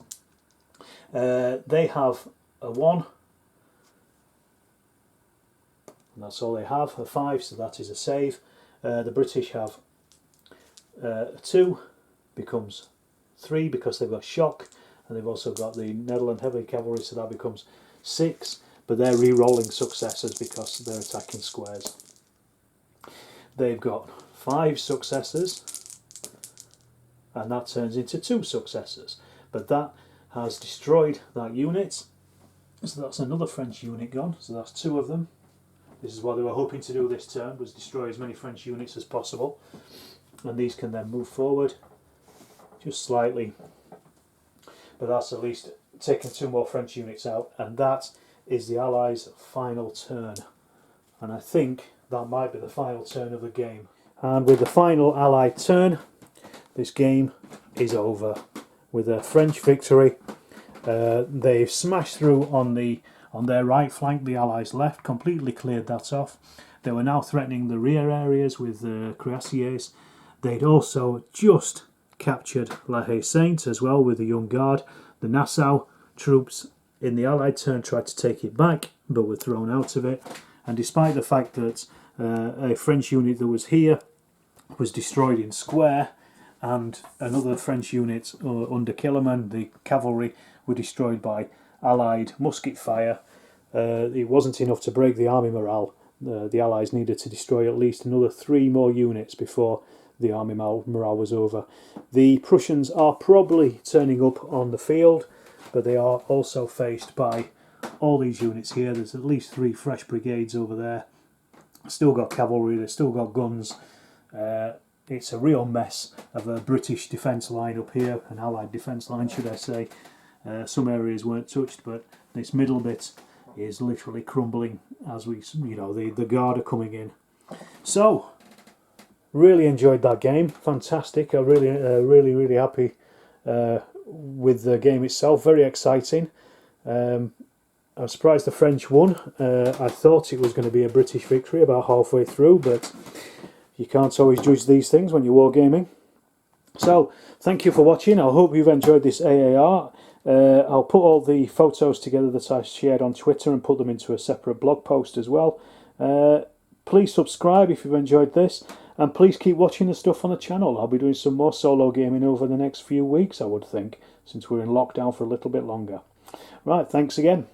Speaker 1: They have a 1. And that's all they have, a 5, so that is a save. The British have a 2, becomes 3 because they've got shock, and they've also got the Netherlands heavy cavalry, so that becomes 6, but they're re-rolling successes because they're attacking squares. They've got 5 successes, and that turns into 2 successes, but that has destroyed that unit, so that's another French unit gone, so that's 2 of them. This is what they were hoping to do this turn, was destroy as many French units as possible, and these can then move forward just slightly, but that's at least taken 2 more French units out, and that is the Allies' final turn. And I think that might be the final turn of the game. And with the final Allied turn, this game is over with a French victory. They've smashed through on their right flank, the Allies left, completely cleared that off. They were now threatening the rear areas with the cuirassiers. They'd also just captured La Haye Sainte as well with the Young Guard. The Nassau troops in the Allied turn tried to take it back, but were thrown out of it. And despite the fact that a French unit that was here was destroyed in square, and another French unit under Kellerman, the cavalry, were destroyed by Allied musket fire, it wasn't enough to break the army morale. The Allies needed to destroy at least another 3 more units before the army morale was over. The Prussians are probably turning up on the field, but they are also faced by all these units here. There's at least 3 fresh brigades over there. Still got cavalry, they've still got guns. It's a real mess of a British defence line up here, an Allied defence line should I say. Some areas weren't touched, but this middle bit is literally crumbling as we, the Guard are coming in. So, really enjoyed that game, fantastic. I'm really happy with the game itself, very exciting. I'm surprised the French won. I thought it was going to be a British victory about halfway through, but you can't always judge these things when you're wargaming. So, thank you for watching. I hope you've enjoyed this AAR. I'll put all the photos together that I shared on Twitter and put them into a separate blog post as well. Please subscribe if you've enjoyed this, and please keep watching the stuff on the channel. I'll be doing some more solo gaming over the next few weeks, I would think, since we're in lockdown for a little bit longer. Right, thanks again.